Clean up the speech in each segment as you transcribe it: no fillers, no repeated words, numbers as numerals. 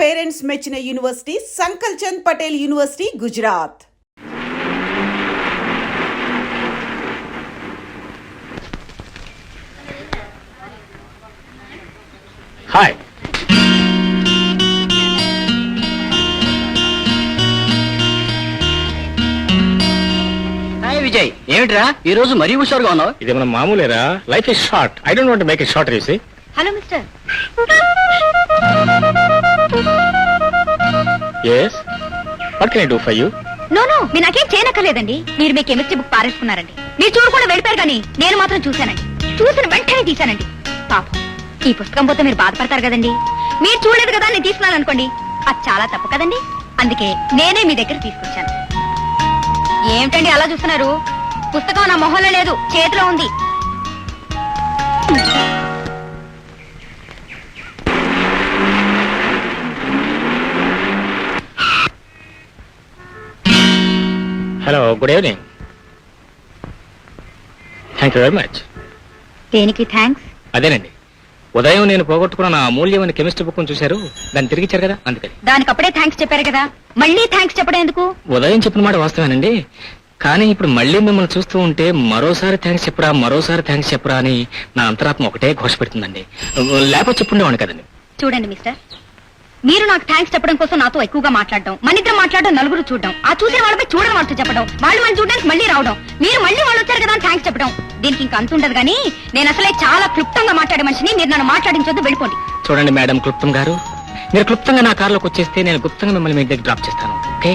Parents మెచ్చిన university Sankalchand Patel university Gujarat. Hi. Hi Vijay, ఏమిట్రా ఈ రోజు మరీ హుషారుగా ఉన్నావు? ఇది మన మామూలేరా. Life is short. I don't want to make it short. You see. Hello mister. yes what can I do for you? No మీరు నాకేం చేయనక్కర్లేదండి. మీరు మీ కెమిస్ట్రీ బుక్ పారేసుకున్నారండి. మీరు చూడకుండా వెళ్ళిపోయారు కానీ నేను మాత్రం చూశానండి. చూసిన వెంటనే తీశానండి. పాపం ఈ పుస్తకం పోతే మీరు బాధపడతారు కదండి. మీరు చూడలేదు కదా నేను తీసుకున్నాను అనుకోండి, అది చాలా తప్పు కదండి. అందుకే నేనే మీ దగ్గర తీసుకొచ్చాను. ఏమిటండి అలా చూస్తున్నారు? పుస్తకం నా మొహంలో లేదు, చేతిలో ఉంది. Hello, good evening. Thank you very much. దేనికి థ్యాంక్స్? అదేనండి, ఉదయం నేను పోగొట్టుకున్న నా అమూల్యమైన కెమిస్ట్రీ బుక్ చూశారు, దాన్ని తిరిగి ఇచ్చారు కదా, అందుకని. దానికి అప్పుడే థ్యాంక్స్ చెప్పారు కదా, మళ్ళీ థ్యాంక్స్ చెప్పడం ఎందుకు? ఉదయం చెప్పిన మాట వాస్తవేనండి, కానీ ఇప్పుడు మళ్ళీ మిమ్మల్ని చూస్తూ ఉంటే మరోసారి థ్యాంక్స్ చెప్పరా అని నా అంతరాత్మ ఒకటే ఘోష పెడుతుందండి. లేకపోతే చెప్పుండేవాడిని కదండి. చూడండి మిస్టర్, మీరు నాకు థ్యాంక్స్ చెప్పడం కోసం నాతో ఎక్కువగా మాట్లాడడం, మన ఇద్దరు మాట్లాడడం, నలుగురు చూడడం, ఆ చూసిన వాళ్ళపై చూడడం వాళ్ళతో చెప్పడం, వాళ్ళు మనం చూడడానికి మళ్ళీ రావడం, మీరు మళ్ళీ వాళ్ళు వచ్చారు కదా అని థ్యాంక్స్ చెప్పడం, దీనికి ఇంకా అంత ఉండదు. కానీ నేను అసలే చాలా క్లుప్తంగా మాట్లాడే మనిషిని, మీరు నన్ను మాట్లాడించొద్దు, వెళ్ళిపోండి. చూడండి మేడం క్లుప్తం గారు, మీరు క్లుప్తంగా నా కారులోకి వచ్చేస్తే నేను గుప్తంగా మిమ్మల్ని మీ దగ్గర డ్రాప్ చేస్తాను. ఓకే?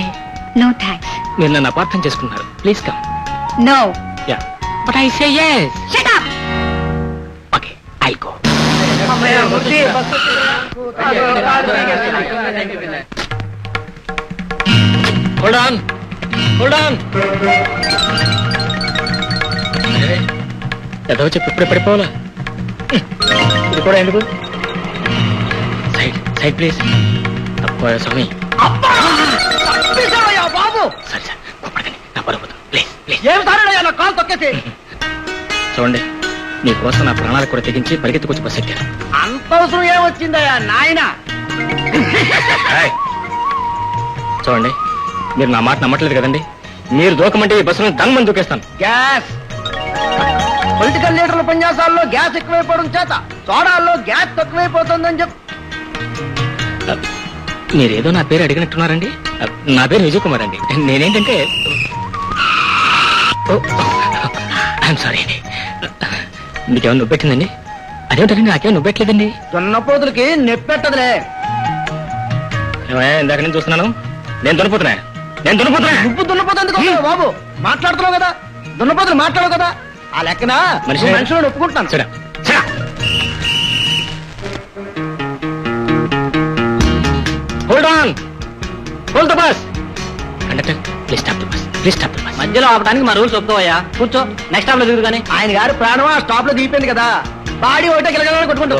No thanks. మీరు నన్ను అపార్థం చేసుకున్నారు. Please come. No. Yeah but I say yes. Shut up. Okay, I go. Hold on. ఏదో చెప్పి ఇప్పుడే పడిపోవాలా? ఇది కూడా ఎందుకు? Side please. తప్ప స్వామి. బాబు సరే సార్, కోపడకండి, నా పడిపోతాను. ప్లీజ్. ఏం సారయ్యా నా కాలు తొక్కేసి? చూడండి, మీకోసం నా ప్రాణాలు కూడా తెగించి పరిగెత్తుకొచ్చి బస్ ఎక్కాను. అంత అవసరం ఏమొచ్చిందయ్యా నాయన? చూడండి, మీరు నా మాట నమ్మట్లేదు కదండి. మీరు దూకమంటే ఈ బస్సును దంగమని దూకేస్తాను. గ్యాస్ పొలిటికల్ లీడర్ల ఉపన్యాసాల్లో గ్యాస్ ఎక్కువైపోవడం చేత సోడాల్లో గ్యాస్ తక్కువైపోతుందని చెప్పి. మీరేదో నా పేరు అడిగినట్టున్నారండి. నా పేరు విజయ్ కుమార్ అండి. నేనేంటంటే ఐఎమ్ సారీ అండి. మీకేమన్నా నొప్పెట్టిందండి? అదేమిటండి, నాకేమో నొప్పెట్టలేదండి. దున్నపోతులకి నెప్పెట్టదులే. ఇందాక నేను చూస్తున్నాను. నేను దున్నపోతున్నా. నువ్వు దున్నపోతుంది బాబు. మాట్లాడుతున్నావు కదా, దున్నపోతులు మాట్లాడవు కదా, ఆ లెక్కన మనుషులను ఒప్పుకుంటాను. సరే hold the bus. Conductor, please stop the bus. మధ్యలో ఆపడానికి మా రూల్స్ ఒప్పుకోవయ్యా. కూర్చో, నెక్స్ట్ స్టాప్ లో దిగురు కానీ. ఆయన గారు ప్రాణం ఆ స్టాప్ లో దిగిపోయింది కదా, బాడీ ఒకటే గిలగలని కొట్టుకుంటూ.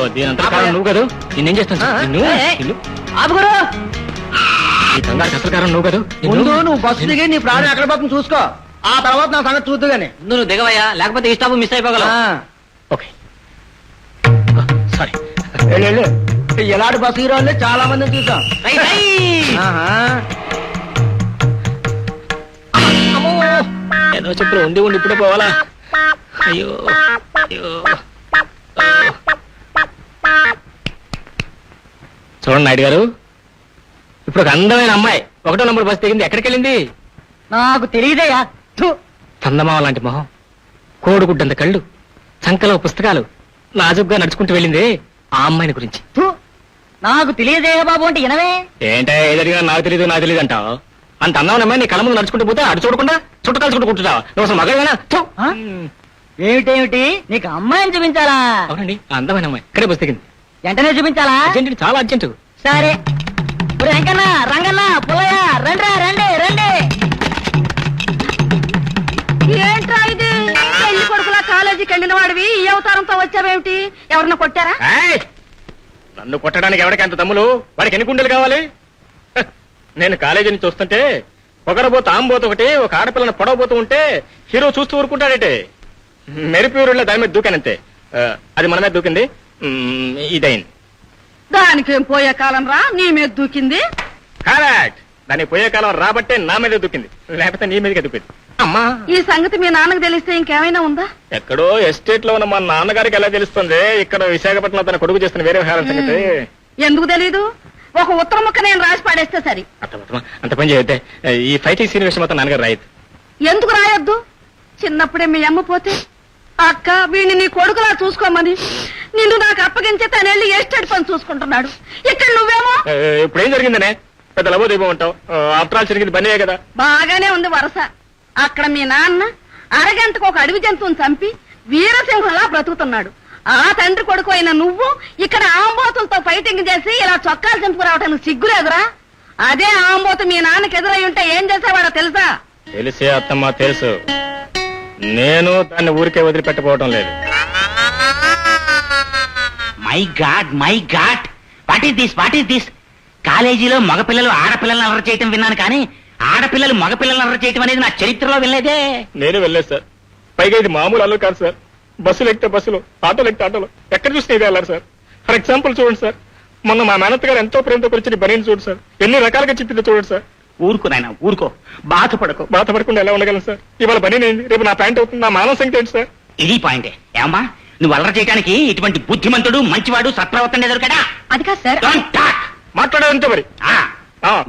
నువ్వు కదా, నేనేం చేస్తాను? ఆపుగురు. ఈ కంగారు అసలు కారణం నువ్వు కదా. ముందు నువ్వు బస్సు దిగి నీ ప్రాణం ఎక్కడ పోతుంది చూసుకో, ఆ తర్వాత నా సంగతి చూద్దు గానీ. నువ్వు దిగవయ్యా, లేకపోతే ఈ స్టాప్ మిస్ అయిపోగలవు. Okay, sorry. ఎలాంటి బస్సు హీరోలు చాలా మందిని చూసాం. ఏదో చెప్పుడు ఉండి ఇప్పుడే పోవాలా? అయ్యో. చూడండి నాయుడు గారు, ఇప్పుడు ఒక అందమైన అమ్మాయి 1వ నంబర్ బస్ దిగింది. ఎక్కడికి వెళ్ళింది? నాకు తెలియదయ్యా. చందమామ లాంటి మొహం, కోడిగుడ్డంత కళ్ళు, సంకలో పుస్తకాలు, నాజుగ్గా నడుచుకుంటూ వెళ్ళింది. ఆ అమ్మాయిని గురించి. నాకు తెలియదయ్యా బాబు అంటే వినవే. ఏంటే ఏదడిగా నాకు తెలియదు అంటావు? అంత అందమైన అమ్మాయి నీ కళ్ళ ముందు నడుచుకుంటూ పోతే అడు చూడకుండా చుట్టకాలు చుట్టుకుంటున్నావు. నువ్వు అసలు మగవేనా? ఏమిటేమిటి, నీకు అమ్మాయిని చూపించాలా? అవునండి, ఆ అందమైన అమ్మాయి ఇక్కడే బస్ దిగింది. వెంటనే చూపించాలా? అర్జెంట్, చాలా అర్జెంట్. సరే. వెంకన్న, రంగన్న, పుల్లయ్య, రండి రండి రండి. ఏంట్రా ఇది? పెళ్లి కొడుకులా కాలేజీకి వెళ్ళిన వాడివి ఈ అవతారంతో వచ్చావేమిటి? ఎవరన్నా కొట్టారా? నన్ను కొట్టడానికి ఎవరికి అంత తమ్ములు? వాడికి ఎన్ని గుండెలు కావాలి? నేను కాలేజీ నుంచి వస్తుంటే పొగరబోతు ఆంబోతు ఒకటి ఒక ఆడపిల్లని పొడవబోతూ ఉంటే హీరో చూస్తూ ఊరుకుంటాడేటే. మెరిపూరులో దాని మీద దూకానంతే. అది మన మీద దూకింది, ఇదైంది. దానికేం పోయే కాలం రా నీ మీద దూకింది. కరెక్ట్. దానికి పోయే కాలం రాబట్టే నా మీద దూకింది, లేకపోతే నీ మీదకి దూకింది. అమ్మా, ఈ సంగతి మీ నాన్నకు తెలిస్తే ఇంకేమైనా ఉందా? ఎక్కడో ఎస్టేట్ లో ఉన్న మా నాన్నగారికి ఎలా తెలుస్తుంది? ఇక్కడ విశాఖపట్నంలో తన కొడుకు చేస్తున్న వేరే వ్యవహారం సంగతి. ఎందుకు తెలీదు? ఒక ఉత్తర ముక్క నేను రాసి పాడేస్తే సరి. అంత పని చేయతే ఈ ఫైటింగ్ సీన్ విషయం మొత్తం నాన్నగారు రాయదు. ఎందుకు రాయొద్దు? చిన్నప్పుడే మీ అమ్మ పోతే అక్క వీడిని నీ కొడుకులా చూసుకోమని నిన్ను నాకు అప్పగించే తనెళ్ళి ఎస్టేట్ పని చూసుకుంటున్నాడు. ఇక్కడ నువ్వేమో ఇప్పుడు ఏం జరిగిందనే పెద్ద లబో దీపం ఉంటావు. ఆఫ్టర్ ఆల్ జరిగింది పనియే కదా. బాగానే ఉంది వరస. అక్కడ మీ నాన్న అరగంటకు ఒక అడవి జంతువుని చంపి వీరసింహంలా బ్రతుకుతున్నాడు. ఆ తండ్రి కొడుకు అయిన నువ్వు ఇక్కడ ఆంబోతులతో ఫైటింగ్ చేసి ఇలా చొక్కాలు చంపుకురావటానికి సిగ్గులేదురా? అదే ఆంబోతు మీ నాన్నకి ఎదురై ఉంటే ఏం చేసేవాడో తెలుసా? తెలిసే అత్తమ్మ, తెలుసు. నేను దాన్ని ఊరికే వదిలిపెట్టబోవటం లేదు. My God what is this కాలేజీలో మగపిల్లలు ఆడపిల్లలను అల్లరి చేయటం విన్నాను, కానీ ఆడపిల్లలు మగపిల్లలను అల్లరి చేయటం అనేది నా చరిత్రలో వెళ్ళలేదే. నేను వెళ్ళలేదు సార్. పైగా ఇది మామూలు అల్లరి కాదు సార్. బస్సులు ఎక్కితే బస్సులు, ఆటోలు ఎక్కితే ఆటోలు, ఎక్కడ చూస్తే ఇదే అల్లారు సార్. ఫర్ ఎగ్జాంపుల్ చూడండి సార్, మొన్న మా మేనత్త గారు ఎంతో ప్రేమతో కూర్చొని బనీని చూడండి సార్. ఎన్ని రకాలుగా చెప్పిందో చూడండి సార్. ఊరుకో నాయన ఊరుకో, బాధపడకుండా ఎలా ఉండగలను సార్? ఇవాళ బనీన్ అయింది, రేపు నా ప్యాంట్ అవుతుంది. నా మానవ సంగతి ఏంటి సార్? ఇది పాయింటే. ఏమ్మా, నువ్వు అల్లరి చేయడానికి ఇటువంటి బుద్ధిమంతుడు మంచివాడు సత్ప్రవర్తన ఎదురుకడా? అది కాదు సార్. మాట్లాడేదంతే మరి.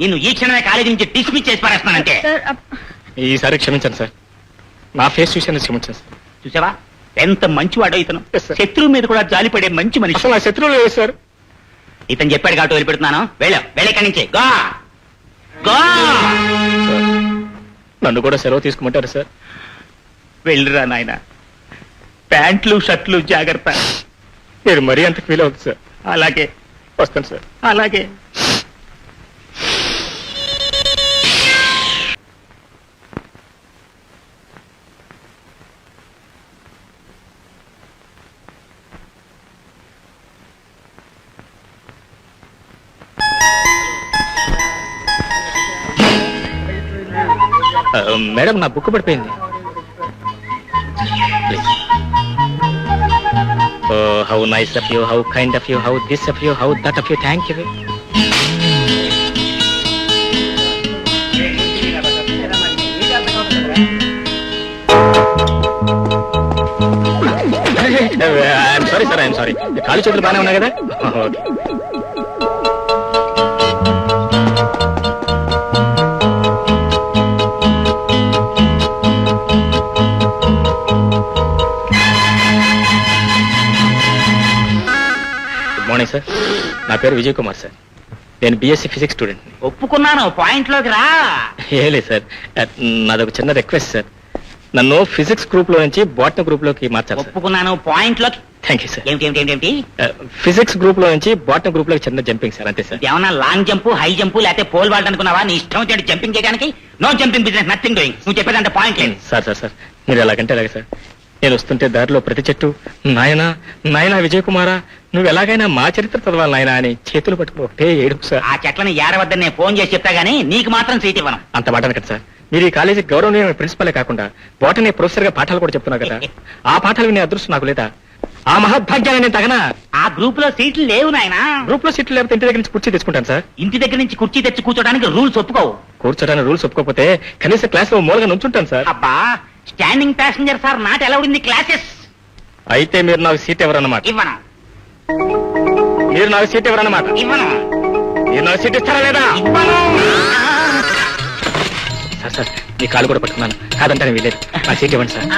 నిన్ను ఈ క్షణమే కాలేజీ నుంచి డిస్మిస్ చేసి పారేస్తానంటే. ఈసారి క్షమించండి సార్. నా ఫేస్ చూసాను, క్షమించండి సార్. చూసావా ఎంత మంచివాడో ఇతను. Yes, sir. శత్రువు మీద కూడా జాలిపడే మంచి మనిషి. అసలు నా శత్రువులు లేదు సార్. ఇతను చెప్పాడు కాబట్టి వదిలిపెడుతున్నాను. వెళ్ళక్కడి నుంచి గా గా. సార్, నన్ను కూడా సెలవు తీసుకోమంటారు సార్? వెళ్ళిరా నాయన. ప్యాంట్లు షర్ట్లు జాగ్రత్త. మీరు మరీ అంత ఫీల్ అవుతుంది సార్. అలాగే వస్తాను సార్. అలాగే. మేడం, నా బుక్ పడిపోయింది. How nice of you, how kind of you, how this of you, how that of you, thank you. I'm sorry sir, I'm sorry. కాలు చేతులు బాగానే ఉన్నాయి కదా? ఓకే. మార్నింగ్ సార్, నా పేరు విజయ్ కుమార్ సార్. నేను బిఎస్సీ ఫిజిక్స్ స్టూడెంట్. ఒప్పుకున్నాను, పాయింట్ లోకి రా. ఏ లేదు సార్, నాదొక చిన్న రిక్వెస్ట్ సార్. నన్ను ఫిజిక్స్ గ్రూప్ లో నుంచి బాటనీ గ్రూప్ లోకి మార్చాలి సార్. ఒప్పుకున్నాను, పాయింట్ లోకి. Thank you sir. ఏమిటి ఫిజిక్స్ గ్రూప్ లో నుంచి బాటనీ గ్రూప్ లోకి చిన్న జంపింగ్ సార్, అంతే సార్. ఏమన్నా లాంగ్ జంప్, హై జంప్, లేకపోతే పోల్ వాల్ట్ అనుకున్నావా? నీ ఇష్టం వచ్చి జంపింగ్ చేయడానికి. No jumping business, nothing doing. నువ్వు చెప్పేదంటే పాయింట్ లేదు. సార్ సార్ సార్, మీరు ఎలాగంటే అలాగే సార్. నేను వస్తుంటే దారిలో ప్రతి చెట్టు నాయనా నాయనా విజయ్ కుమారా, నువ్వు ఎలాగైనా మా చరిత్ర చదవాలి నాయనా అని చేతులు పట్టుకుని ఒకటే ఏడుపు సార్. ఆ చెట్లని ఏడవద్దని నేను ఫోన్ చేసి చెప్తా గానీ నీకు మాత్రం సీట్ ఇవ్వను. అంత మాట కదా సార్. మీరు ఈ కాలేజీ గౌరవనీయ ప్రిన్సిపలే కాకుండా బాటనీ ప్రొఫెసర్ గా పాఠాలు కూడా చెప్తున్నారు కదా. ఆ పాఠాలు వినే అదృష్టం నాకు లేదా? ఆ మహద్భాగ్యాన్ని నేను తగనా? ఆ గ్రూప్ లో సీట్లు లేవు నాయనా. గ్రూప్ లో సీట్లు లేకపోతే ఇంటి దగ్గర నుంచి కుర్చీ తెచ్చుకుంటాను సార్. ఇంటి దగ్గర నుంచి కుర్చీ తెచ్చి కూర్చోడానికి రూల్స్ ఒప్పుకోవు. కూర్చోడానికి రూల్స్ ఒప్పుకోకపోతే కనీసం క్లాస్ లో మూలగా నుంచుంటాను సార్. అబ్బా, standing passenger sir, not allowed in the classes. అయితే మీరు నాకు సీట్ ఎవరన్నమాట? ఇవ్వను. మీరు నాకు సీట్ ఎవరన్నమాట? ఇవ్వను. మీరు నాకు సీట్ ఇస్తారా లేదా? ఇవ్వను. సార్ సార్, మీ కాళ్ళు కూడా పట్టుకున్నాను, కాదంటాను వీలేదు. నా సీట్ ఇవ్వండి సార్.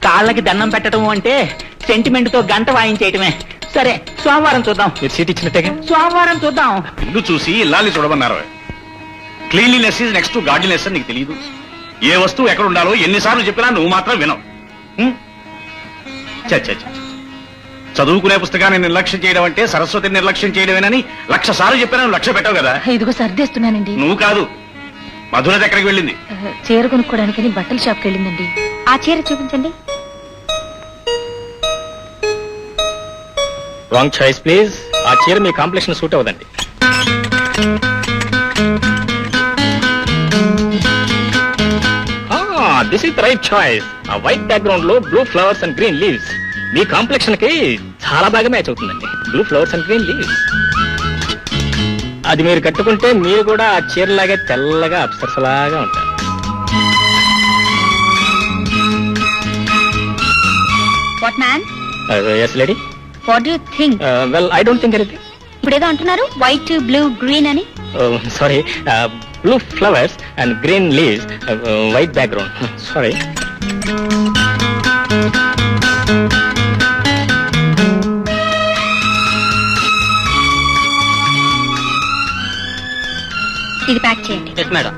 కాళ్ళకి దండం పెట్టడం అంటే సెంటిమెంట్ తో గంట వాయించేయటమే. సరే, సోమవారం చూద్దాం. మీరు సీట్ ఇచ్చినట్టేగా? సోమవారం చూద్దాం. ఇల్లు చూసి ఇల్లాలి చూడమన్నారు. క్లీన్లీనెస్ ఈజ్ నెక్స్ట్ టు గార్డీనెస్ అని నీకు తెలియదు. ఏ వస్తువు ఎక్కడ ఉండాలో ఎన్నిసార్లు చెప్పినా నువ్వు మాత్రం వినవు. చదువుకునే పుస్తకాన్ని నిర్లక్ష్యం చేయడం అంటే సరస్వతిని నిర్లక్ష్యం చేయడమేనని 1,00,000 సార్లు చెప్పినా నువ్వు లక్ష్య పెట్టావు కదా. ఇదిగో సర్దేస్తున్నానండి. నువ్వు కాదు, మధురత ఎక్కడికి వెళ్ళింది? చీర కొనుక్కోడానికి బట్టల షాప్కి వెళ్ళిందండి. ఆ చీర చూపించండి. Wrong choice please. ఆ చీర మీ కాంప్లెక్షన్ సూట్ అవ్వదండి. This is the right choice. ఆ వైట్ బ్యాక్గ్రౌండ్ లో blue flowers and green leaves me complexion కి చాలా బాగా మ్యాచ్ అవుతుందండి. Blue flowers and green leaves. అది మీరు కట్టుకుంటే మీరు కూడా ఆ చీరలాగే తెల్లగా అప్సరసలాగా ఉంటారు. What man, yes lady. What do you think? Well I don't think anything. ఇప్పుడు ఏదో అంటున్నారు, వైట్ బ్లూ గ్రీన్ అని. Sorry, blue flowers and green leaves, white background. Sorry. ఇది ప్యాక్ చేయండి. Yes madam.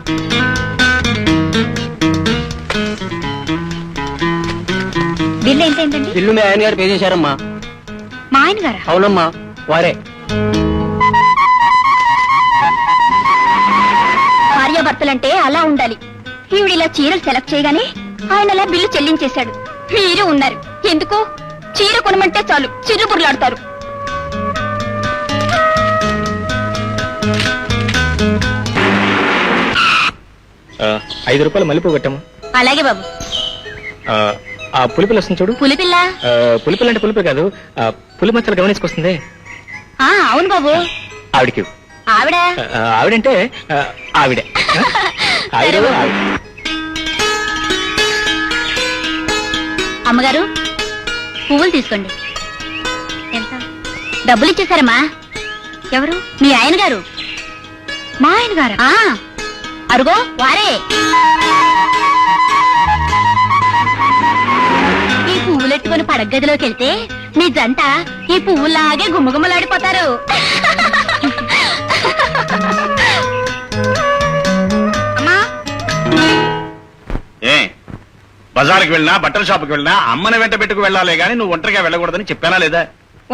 బిల్ ఏంటండి? ఇల్లు మీ ఆయన గారు పే చేశారమ్మా. మా ఆయన గారా? అవునమ్మా, వారే. భార్యాభర్తలంటే అలా ఉండాలి. ఈవిడ ఇలా చీరలు సెలెక్ట్ చేయగానే ఆయన అలా బిల్లు చెల్లించేశాడు. మీరు ఉన్నారు ఎందుకు? చీర కొనమంటే చాలు చిరుబుర్లాడతారు. ₹5 మల్లెపూ పెట్టమ్మా. అలాగే బాబు. ఆ పులిపిల్ల వస్తుంది చూడు. పులిపిల్ల? పులిపిల్ల అంటే పులిపి కాదు, పులి మచ్చలు గమనించుకొస్తుంది. అవును బాబు. ఆవిడకి. ఆవిడ? ఆవిడంటే ఆవిడే. ఆవిడ. అమ్మగారు పువ్వులు తీసుకోండి. ఎంత? డబ్బులు ఇచ్చేసారమ్మా. ఎవరు? మీ ఆయన గారు. మా ఆయన గారు? అరుగో వారే. ఈ పువ్వులెట్టుకుని పడగదిలోకి వెళ్తే మీ జంట ఈ పువ్వులాగే గుమ్మగుమ్మలాడిపోతారు. అమ్మా, ఏ బజార్కి వెళ్ళినా బట్టల షాప్కి వెళ్ళినా అమ్మని వెంట పెట్టుకు వెళ్ళాలి గానీ నువ్వు ఒంటరిగా వెళ్ళకూడదని చెప్పానా లేదా?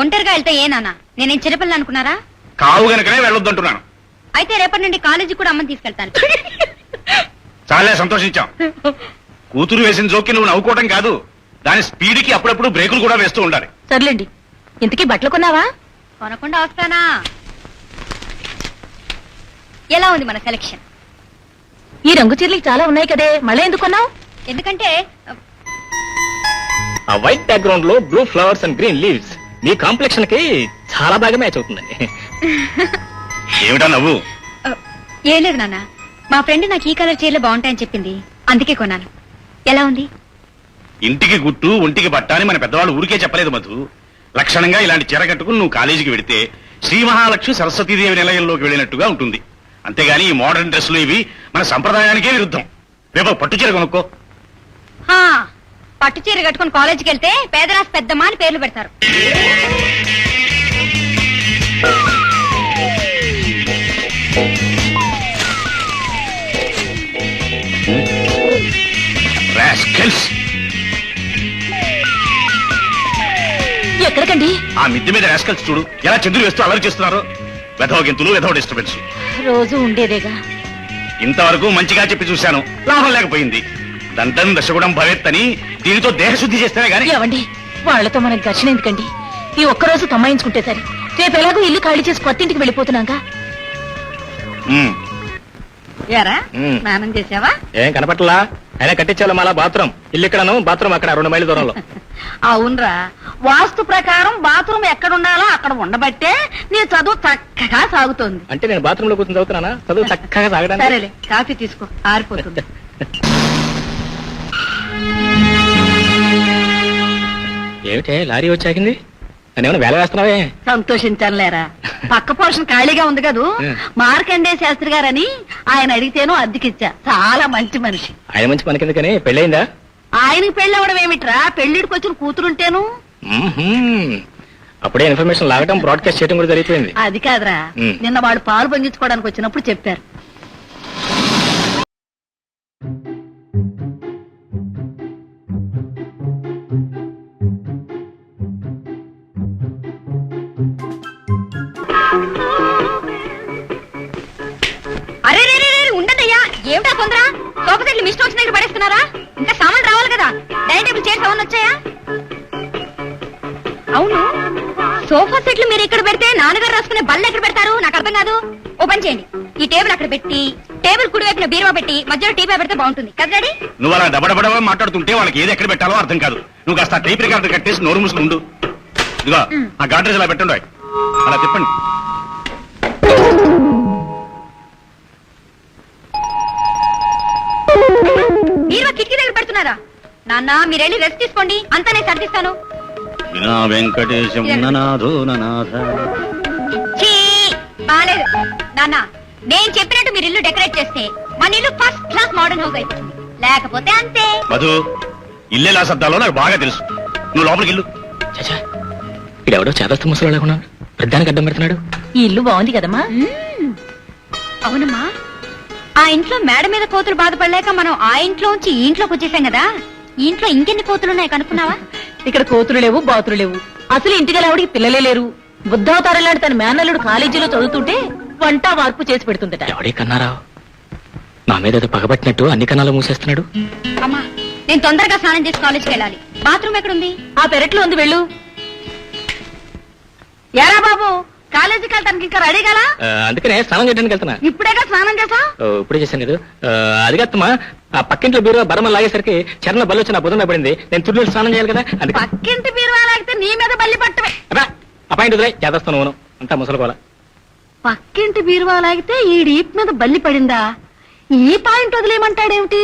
ఒంటరిగా వెళ్తే ఏ నాన్న, నేనేం చిన్నపిల్ల అనుకున్నారా? కావు గనుకనే వెళ్ళొద్దంటున్నాను. అయితే రేపటి నుండి కాలేజీ కూడా అమ్మని తీసుకెళ్తాను. చాలే సంతోషించాం. కూతురు వేసిన జోక్కి నువ్వు నవ్వుకోవడం కాదు, దాని స్పీడ్కి అప్పుడప్పుడు బ్రేకులు కూడా వేస్తూ ఉండాలి. సర్లేండి. ఇంతకీ బట్టలు కొన్నావా? కొనకుండా వస్తానా? ఎలా ఉంది మన సెలక్షన్? ఈ రంగు చీరలు చాలా ఉన్నాయి కదే, మళ్ళీ ఎందుకు కొన్నావు? ఎందుకంటే ఆ వైట్ బ్యాక్గ్రౌండ్ లో blue flowers and green leaves me complexion కి చాలా బాగా మ్యాచ్ అవుతుందండి. ఏమిటా నవ్వు? ఏం లేదు నాన్న, మా ఫ్రెండ్ నాకు ఈ కలర్ చీరలు బాగుంటాయని చెప్పింది, అందుకే కొన్నాను. ఎలా ఉంది? ఇంటికి గుట్టు ఒంటికి బట్ట అని మన పెద్దవాళ్ళు ఊరికే చెప్పలేదు మధు. లక్షణంగా ఇలాంటి చీర కట్టుకుని నువ్వు కాలేజీకి వెడితే శ్రీ మహాలక్ష్మి సరస్వతీదేవి నిలయంలోకి వెళ్ళినట్టుగా ఉంటుంది. అంతేగాని ఈ మోడర్న్ డ్రెస్సులు ఇవి మన సంప్రదాయానికే విరుద్ధం. రేపు పట్టు చీర కొనుక్కో. పట్టు చీర కట్టుకుని కాలేజీకి వెళ్తే పేదరాశి పెద్దమ్మ అని పేర్లు పెడతారు. రాస్కెల్స్. ఎక్కడికండి? ఆ మిద్దె మీద రాస్కెల్స్ చూడు ఎలా చెందులు వేస్తూ అలరి చేస్తున్నారు. వెధవ గెంతులు, వెధవ డిస్టర్బెన్స్. రోజు ఉండేదేగా. ఇంతవరకు మంచిగా చెప్పి చూశాను, లాభం లేకపోయింది. దండం దశగుణం భవేత్ అని దీనితో దేహశుద్ధి చేస్తేనే గానీ. ఏవండి, వాళ్లతో మనకు ఘర్షణ ఎందుకండి? ఈ ఒక్కరోజు తమ్మాయించుకుంటే సరే. రేపు ఎలాగో ఇల్లు ఖాళీ చేసి కొత్త ఇంటికి వెళ్ళిపోతున్నాగా. ఎరా స్నానం చేసావా? ఏం కనపట్లా? అయినా కట్టించాలి మళ్ళా బాత్రూమ్. ఇల్లు ఇక్కడను, బాత్రూమ్ అక్కడ 2 మైళ్ళ దూరంలో. అవునరా, వాస్తు ప్రకారం బాత్రూమ్ ఎక్కడుండాలో అక్కడ ఉండబట్టే నీ చదువు చక్కగా సాగుతోంది. అంటే నేను బాత్రూమ్ లో కూర్చొని చదువుతున్నానా? చదువు చక్కగా సాగడానికి. సరేలే, కాఫీ తీసుకో, ఆరిపోతుంది. ఏమిటే లారీ వచ్చాకింది? నన్ను వేల వేస్తున్నావే? సంతోషించానులేరా, పక్క పోర్షన్ ఖాళీగా ఉంది కదూ. మార్కండే శాస్త్రి గారని ఆయన అడిగితేనో అద్దెకిచ్చా. చాలా మంచి మనిషి. ఆయన మంచి పని కిందకని పెళ్ళయిందా? ఆయనకి పెళ్ళవడం ఏమిట్రా, పెళ్లిడికి వచ్చిన కూతురుంటేను. అప్పుడే ఇన్ఫర్మేషన్ లాగటం, బ్రాడ్కాస్ట్ చేయడం కూడా జరిగిపోయింది. అది కాదురా, నిన్న వాడు పాలు పొంగించుకోవడానికి వచ్చినప్పుడు చెప్పారు. అరే రే రే రే, ఉండదయ్యా, ఏమిటా తొందర? సోఫా సెట్లు మిస్ట్ వచ్చిన దగ్గర పడేస్తున్నారా? ఇంకా సామాన్ రావాలి కదా. డైనింగ్ టేబుల్ చైర్స్ ఏమన్నా వచ్చాయా? అవును, సోఫా సెట్లు మీరు ఇక్కడ పెడితే నాన్నగారు రాసుకునే బల్ల ఎక్కడ పెడతారు? నాకు అర్థం కాదు. ఓ పని చేయండి, ఈ టేబుల్ అక్కడ పెట్టి టేబుల్ కుడి వైపున బీరువా పెట్టి మధ్యలో టీ పెడితే బాగుంటుంది కదా డాడీ? నువ్వు అలా డబడబడవ మాట్లాడుతుంటే వాళ్ళకి ఏది ఎక్కడ పెట్టాలో అర్థం కాదు. నువ్వు కాస్త టైప్ రికార్డు కట్టేసి నోరు మూసుకుండు. ఇదిగో ఆ గాడ్రేజ్ అలా పెట్టండి అలా తిప్పండి. మీరు కిటికీ దగ్గర పెడుతున్నారా? నాన్న మీరెళ్ళి రెస్ట్ తీసుకోండి, అంతా నేను సర్దిస్తాను. వినా వెంకటేశం ననాథో ననాథ. ఛీ, బాలేదు. నాన్న నేను చెప్పినట్టు మీరు ఇల్లు డెకరేట్ చేస్తే మన ఇల్లు ఫస్ట్ క్లాస్ మోడర్న్ హౌస్ అయిపోతుంది. లేకపోతే అంతే. మధు, ఇల్లేలా శబ్దాలో నాకు బాగా తెలుసు. నువ్వు లోపలికి ఇల్లు. చచ్చా, ఇడెవడో చేదస్తు ముసలు లేకుండా పెద్దానికి అడ్డం పెడుతున్నాడు. ఈ ఇల్లు బాగుంది కదమ్మా. అవునమ్మా, ఆ ఇంట్లో మేడ మీద కోతులు బాధపడలేక మనం ఆ ఇంట్లోంచి ఈ ఇంట్లోకి వచ్చేసాం కదా. ఈ ఇంట్లో ఇంకెన్ని కోతులున్నాయి కనుక్కున్నావా? ఇక్కడ కోతులు లేవు, బాతులు లేవు. అసలు ఇంటికి ఆవిడికి పిల్లలే లేరు. బుద్ధావతారం లాంటి తన మేనల్లుడు కాలేజీలో చదువుతుంటే వంట వార్పు చేసి పెడుతుందట. ఎవడే కన్నారావు నా మీద ఏదో పగబట్టినట్టు అన్ని కన్నాలు మూసేస్తున్నాడు. అమ్మా, నేను తొందరగా స్నానం చేసి కాలేజీకి వెళ్ళాలి. బాత్రూమ్ ఎక్కడుంది? ఆ పెరట్లో ఉంది, వెళ్ళు. ఎరా బాబు, కాలేజీకి వెళ్ళటానికి ఇంకా రెడీ కదా? అందుకనే స్నానం చేయడానికి వెళ్తున్నా. ఇప్పుడేగా స్నానం చేసా? ఇప్పుడే చేశాను కదా. అది కాదమ్మా, ఆ పక్కింట్లో బీరువా బరమ లాగేసరికి చరణ బల్లి వచ్చి నా బుధం పడింది. నేను తుర్లు స్నానం చేయాలి కదా. అందుకే పక్కింటి బీరువా లాగితే నీ మీద బల్లి పట్టవే. అపాయింట్ వదిలే చేదస్తాను నువ్వు అంతా ముసలుకోవాలా. పక్కింటి బీరువా లాగితే ఈ డీప్ మీద బల్లి పడిందా? ఈ పాయింట్ వదిలేయమంటాడేమిటి?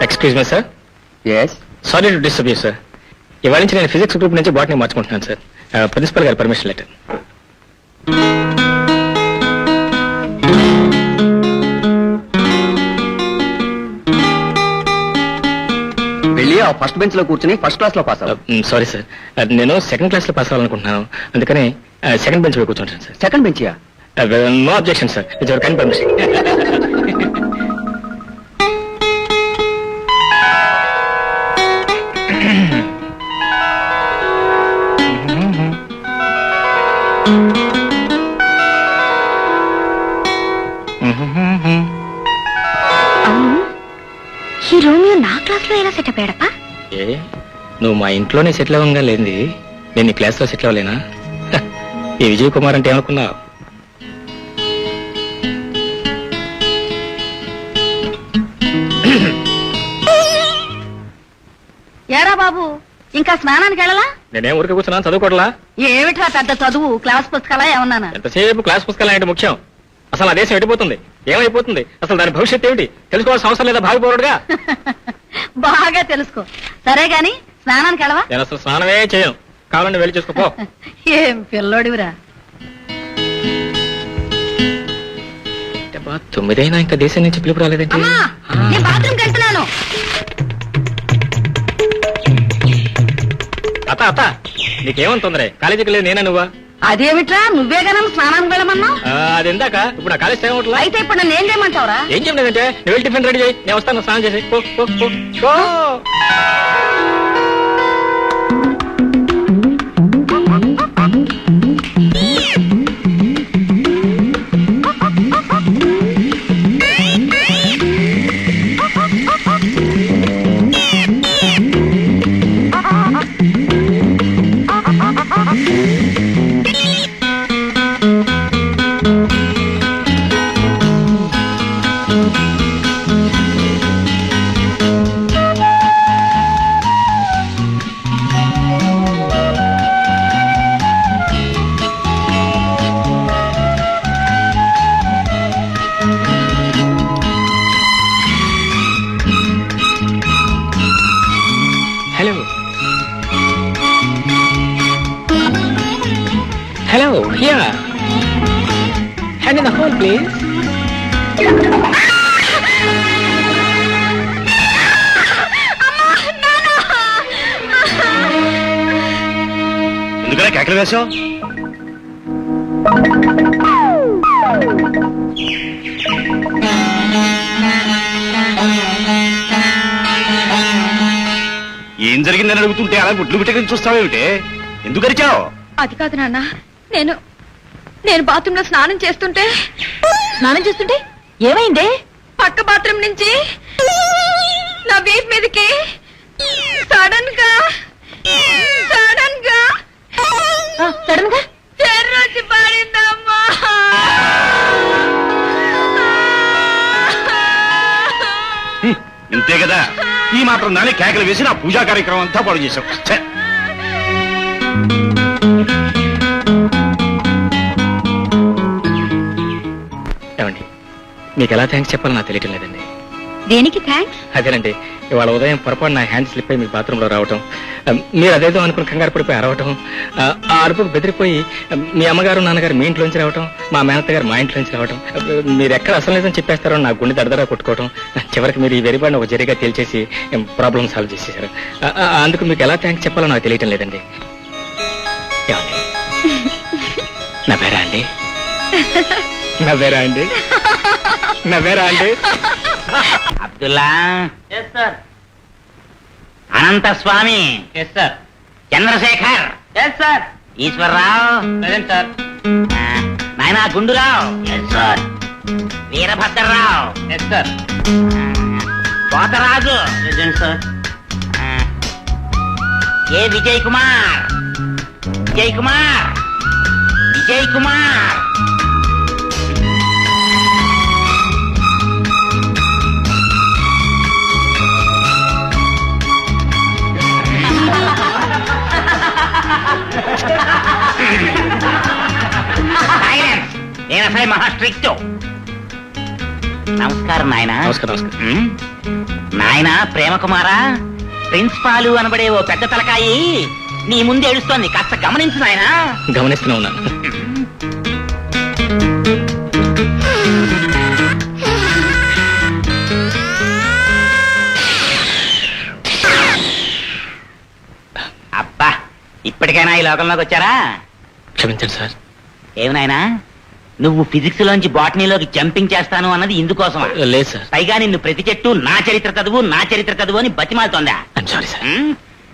Excuse me sir. Sorry to disturb you sir. ఇవాళ నుంచి నేను ఫిజిక్స్ గ్రూప్ నుంచి బాటనీ మార్చుకుంటున్నాను సార్. ప్రిన్సిపల్ గారి పర్మిషన్ లెటర్. వెళ్ళి ఆ ఫస్ట్ బెంచ్ లో కూర్చుని ఫస్ట్ క్లాస్ లో పాస్ సారీ సార్, నేను సెకండ్ క్లాస్ లో పాస్ అవ్వాలనుకుంటున్నాను. అందుకని సెకండ్ బెంచ్ లో కూర్చుంటాను sir. Second bench no objection sir, it's your kind permission. అవును, ఈ రోమియో నా క్లాస్ లో ఎలా సెటప్ అయ్యాడప్పా? ఏ నువ్వు మా ఇంట్లోనే సెటిల్ అవ్వగా లేనిది నేను నీ క్లాస్ లో సెటిల్ అవ్వలేనా? ఈ విజయ్ కుమార్ అంటే ఏమనుకున్నావు? ఏరా బాబు, ఇంకా స్నానానికి వెళ్ళలా? నేనేం ఊరికి కూర్చున్నాను, చదువుకోవట్లా? ఏమిట్రా పెద్ద చదువు, క్లాస్ పుస్తకాలా ఏమన్నానా? ఎంతసేపు క్లాస్ పుస్తకాలు అంటే ముఖ్యం. అసలు ఆ దేశం ఎడిపోతుంది, ఏమైపోతుంది, అసలు దాని భవిష్యత్తు ఏమిటి తెలుసుకోవాల్సిన అవసరం లేదా భావిపోరుడుగా? బాగా తెలుసుకో. సరే గాని స్నానానికి వెళ్ళవా? నేను అసలు స్నానమే చేయను, కావాలండి వెళ్ళి చేసుకోపో. ఏం పిల్లోడివిరా. 9 అయినా ఇంకా దేశం నుంచి పిలుపు రాలేదంటే. అమ్మా, నేను బాత్రూమ్కి వెళ్తున్నాను. అత్త నీకేమని తొందరే? కాలేజీకి లేదు నేనే నువ్వా? అదేమిట్రా, నువ్వే గన స్నానానికి వెళ్ళమన్నావు? అది ఎందాక ఇప్పుడు నా కాలేజ్ టైం అవట్లా. అయితే ఇప్పుడు నన్ను ఏం చేయమంటావురా? ఏం చెప్పలేదంటే నువ్వు వెళ్ళి టిఫిన్ రెడీ చేయి, నేను వస్తాను స్నానం చేసి. పో, పో, పో, పో. Hello here hand in the hole please. ఎందుకనే కేకలు వేశావు? ఏం జరిగిందని అడుగుతుంటే అలా గుడ్లు గుట్టని చూస్తావేమిటే? ఎందుకు అరిచావు? అది కాదు నాన్న, నేను బాత్రూమ్ లో స్నానం చేస్తుంటే ఏమైందే? పక్క బాత్రూమ్ నుంచి నా వీప్ మీదకి సడన్ గా సడన్ గా చెర్రొచ్చి పడిందమ్మా. ఇంతే కదా, ఈ మాత్రం దాన్ని కేకలు వేసి నా పూజా కార్యక్రమం అంతా పాడు చేశావు. ఛే! ఏమండి, మీకు ఎలా థ్యాంక్స్ చెప్పాలో నాకు తెలియటం లేదండి. దేనికి థ్యాంక్స్? అదేనండి, ఇవాళ ఉదయం పొరపాటు నా హ్యాండ్ స్లిప్ అయి మీ బాత్రూంలో రావటం, మీరు అదేదో అనుకుని కంగారు పడిపోయి అరవటం, ఆ అరుపుకు బెదిరిపోయి మీ అమ్మగారు నాన్నగారు మీ ఇంట్లోంచి రావటం, మా మేనత్తగారు మా ఇంట్లోంచి రావటం, మీరు ఎక్కడ అసలు నిజం చెప్పేస్తారో నా గుండె దడదడా కొట్టుకోవటం, చివరికి మీరు ఈ వెరిబాడిని ఒక జరిగా తేల్చేసి ప్రాబ్లం సాల్వ్ చేసేసారు. అందుకు మీకు ఎలా థ్యాంక్స్ చెప్పాలో నాకు తెలియటం లేదండి. ఏమండి, నవ్వారా అండి? నవ్వారా అండి? నవ్వారా అండి? Abdullah. Sir. Anantha Swamy. Sir. Chandrasekhar. Sir. Eswararao. Sir. నాయనా Gundurao. Sir. Veerabhadrarao. Sir. Potharaju. Sir. A Vijay Kumar. Vijay Kumar. Vijay Kumar. నేను అసలే మహా స్ట్రిక్ట్. నమస్కారం నాయన. నమస్కారం. నమస్కారం. నాయన ప్రేమ కుమారా, ప్రిన్సిపాలు అనబడే ఓ పెద్ద తలకాయి నీ ముందు ఏడుస్తోంది, కాస్త గమనించు నాయన. గమనిస్తూనే ఉన్నాను. అబ్బా, ఇప్పటికైనా ఈ లోకంలోకి వచ్చారా? క్షమించండి సార్. ఏమి నాయనా, నువ్వు ఫిజిక్స్ లోంచి బాటనీలోకి జంపింగ్ చేస్తాను అన్నది ఇందుకోసం. లేదు సార్. పైగా నిన్ను ప్రతి చెట్టు నా చరిత్ర చదువు అని బతిమాలుతోందా? Sorry sir.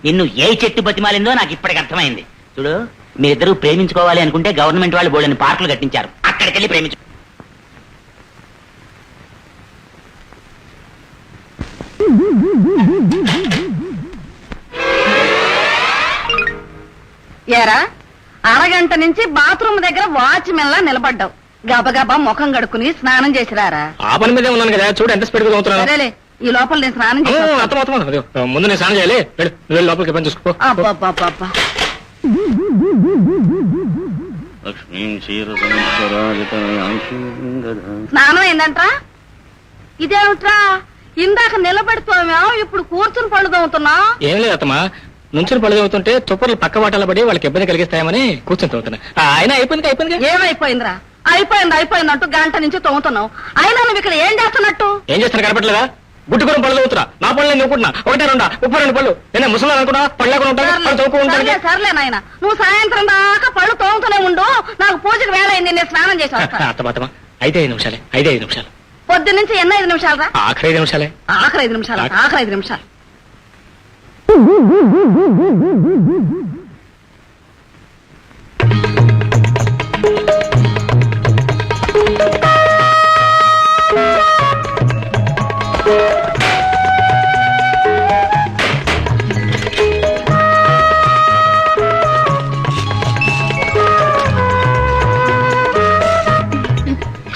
నిన్ను ఏ చెట్టు బతిమాలిందో నాకు ఇప్పటికి అర్థమైంది. చూడు, మీరిద్దరూ ప్రేమించుకోవాలి అనుకుంటే గవర్నమెంట్ వాళ్ళు బోల్డని పార్కులు కట్టించారు, అక్కడికి వెళ్ళి ప్రేమించు. ఏరా, అరగంట నుంచి బాత్రూమ్ దగ్గర వాచ్మెన్ లా నిలబడ్డావు. గబగబా ముఖం కడుక్కుని స్నానం చేసిరారా. ఆ పని మీదే ఉన్నాను కదా, చూడు ఎంత స్పీడ్ గా అవుతున్నాను. సరేలే, ఈ లోపల నేను స్నానం చేసి వస్తాను. ముందు నేను స్నానం చేయాలి. వెళ్ళి లోపలికి పని చూసుకో. అబ్బబ్బబ్బబ్బా. స్నానం ఏందంట్రా? ఇదేమిట్రా, ఇందాక నిలబెడుతున్నావు, ఇప్పుడు కూర్చుని పళ్ళు తోముతున్నా? ఏం లేదు అత్తమ్మా, నుంచుని పళ్ళు అవుతుంటే తుప్పర్లు పక్క వాటాల పడి వాళ్ళకి ఇబ్బంది కలిగిస్తాయమని కూర్చొని తోముతున్నా. అయినా అయిపోయింది. ఏమైపోయిందిరా? అయిపోయిందంటూ గంట నుంచి తోముతున్నావు. అయినా నువ్వు ఇక్కడ ఏం చేస్తున్నట్టు? ఏం చేస్తాను కనపట్లేదా? గుట్టుకుని పళ్ళు తోముతున్నా. నా పళ్ళు నేను నవ్వుకుంటున్నా. 1, 2, 32 పళ్ళు. నేను ముసలి అనుకున్నా, పళ్ళు లేకుండా ఉంటాను. సర్లే నాయన, నువ్వు సాయంత్రం దాకా పళ్ళు తోముతూనే ఉండు. నాకు పూజకు వేళ అయింది, నేను స్నానం చేసి వస్తాను. అత్తమ్మ 5 నిమిషాలే. పొద్దు నుంచి ఎన్ని 5 నిమిషాలు రా? ఆఖరి 5 నిమిషాలే. ఆఖరి 5 నిమిషాలు.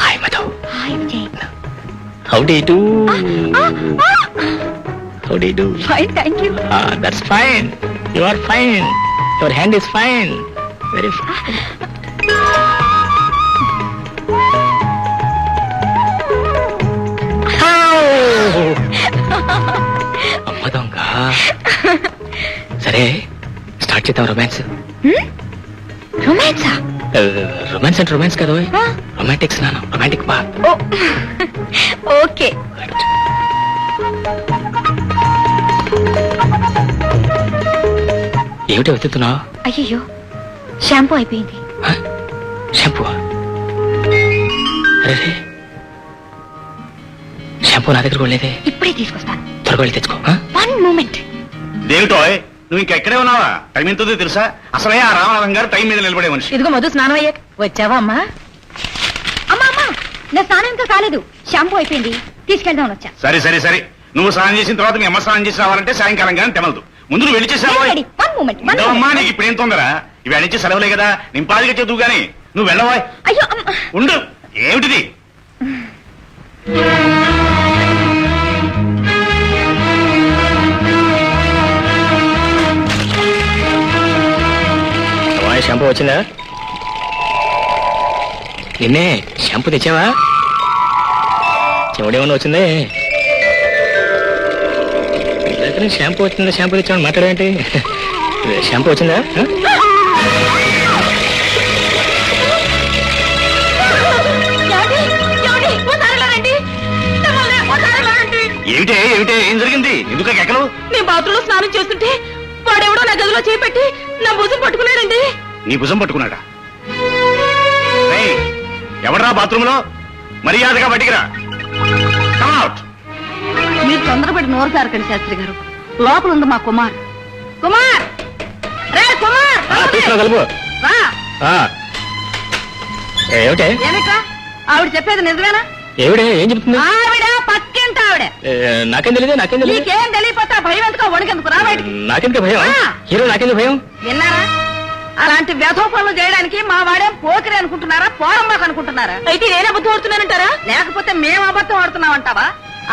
Hi Madhu. Hi Vijay. How do you do? How do you do? Fine, thank you. That's fine. You are fine. Your hand is fine. Very fine. అమ్మ దొంగ. సరే, స్టార్ట్ చేద్దాం రొమాన్స్. రొమాన్సా? రొమాన్స్ అంటే రొమాన్స్ కదా రొమాంటిక్ స్నానం రొమాంటిక్ బాత్ ఓ, okay. ఏమిటి వెతుకుతున్నావు అయ్యో shampoo అయిపోయింది. షాంపూ అరే షాంపూ నా దగ్గర కూడా లేదే. ఇప్పుడే తీసుకొస్తాను. త్వరగా వెళ్ళి తెచ్చుకో 1 మూమెంట్. దేవిటో నువ్వు ఇంకా ఎక్కడే ఉన్నావా? టైం ఎంతో తెలుసా? అసలే ఆ రామనాథం గారు టైం మీద నిలబడే మనిషి. ఇదిగో మధు స్నానం అయ్యాక వచ్చావా అమ్మా? అమ్మా అమ్మా, నా స్నానం ఇంకా కాలేదు. షాంపూ అయిపోయింది, తీసుకెళ్దాం వచ్చా. సరే సరే సరే, నువ్వు స్నానం చేసిన తర్వాత మీ అమ్మ స్నానం చేసి రావాలంటే సాయంకాలం కానీ తెమలదు. ముందు నువ్వు వెళ్ళి చేసావా? 1 మూమెంట్. అమ్మా నీకు ఇప్పుడు ఏం తొందర? ఇవి నుంచి సెలవులే కదా, నింపాదిగా చదువు గాని నువ్వు వెళ్ళవా? అయ్యో అమ్మ. ఉండు. ఏమిటిది? షాంపూ వచ్చిందా? నిన్నే షాంపూ తెచ్చావా? చెవుడేమన్నా వచ్చిందే? షాంపూ వచ్చిందా షాంపూ తెచ్చామని మాట్లాడేంటి? షాంపూ వచ్చిందా? ఏమిటే ఏమిటే ఏం జరిగింది? ఎందుకు ఎక్కలు? నేను బాత్రూంలో స్నానం చేస్తుంటే వాడెవడో నా గదిలో చేపెట్టి నా భుజం పట్టుకున్నాడండి. నీ భుజం పట్టుకున్నాడా? ఎవడరా బాత్రూమ్ లో? మర్యాదగా బయటికి రా. Come out. మీరు తొందరపడి నోరు సారకండి శాస్త్రి గారు. లోపల ఉంది మా కుమార్. కుమార్ రే కుమార్, తీసుకురా కలుపు. రా. ఏమిటే ఏమిట్రా ఆవిడ చెప్పేది నిజమేనా? ఏమిడే ఏం చెప్తుంది? ఆవిడ పక్కింట ఆవిడ. నాకేం తెలియదు నాకేం తెలియదు. నీకేం తెలియపోతే ఆ భయం ఎందుకో వణికెందుకు? రా బయటికి. నాకెందుకు భయం? ఆ. హీరో నాకెందుకు భయం? విన్నారా? అలాంటి వ్యధో పనులు చేయడానికి మా వాడేం పోకిరి అనుకుంటున్నారా, పోరంబాకు అనుకుంటున్నారా? అయితే నేను అబద్ధం ఆడుతున్నానంటారా? లేకపోతే మేము అబద్ధం ఆడుతున్నామంటావా?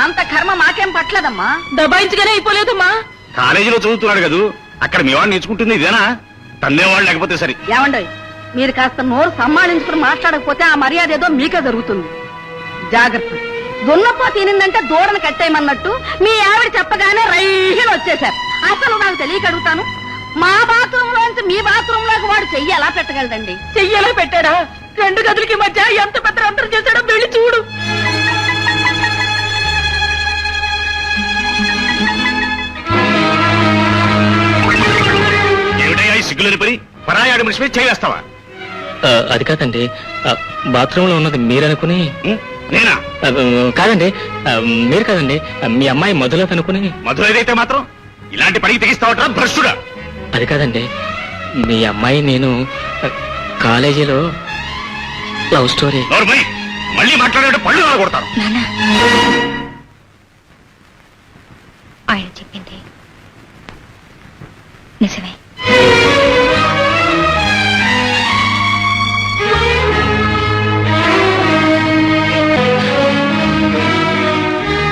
అంత కర్మ మాకేం పట్టలేదమ్మా. దబాయించగానే అయిపోలేదమ్మా. కాలేజీలో చదువుతున్నాడు కదా, అక్కడ మీ వాడు నేర్చుకుంటుంది ఇదేనా? తందేవాళ్ళు లేకపోతే సరే. ఏమండోయ్, మీరు కాస్త నోరు సమ్మానించుకుని మాట్లాడకపోతే ఆ మర్యాద ఏదో మీకే జరుగుతుంది. జాగ్రత్త. దున్నపో తినిందంటే దూడను కట్టేయమన్నట్టు మీ ఆవిడ చెప్పగానే రైలు వచ్చేశారు. అసలు నాకు తెలియక అడుగుతాను, మా బాత్రూమ్ లోంచి మీ బాత్రూమ్ లోకి వాడు చెయ్యి ఎలా పెట్టగలదండి? చెయ్యేలా పెట్టాడా? 2 గదులకి మధ్య ఎంత పెద్ద అంతరం చేశాడో వెళ్ళి చూడు. ఏమిటయ్యా ఈ సిగ్గులేని పని? పరాయాడి మనిషి మీద చేయేస్తావా? అది కాదండి, బాత్రూమ్ లో ఉన్నది మీరనుకుని. నేనా? కాదండి, మీరు కాదండి, మీ అమ్మాయి మధులత అనుకుని. మధురైతే మాత్రం ఇలాంటి పనికి తెగిస్తావట భ్రష్టుడా? అది కాదండి, మీ అమ్మాయి నేను కాలేజీలో లవ్ స్టోరీ. నోర్మై, మళ్ళీ మాట్లాడే పళ్ళు కొడతారు. నాన్న, ఆయన చెప్పింది నిజమే.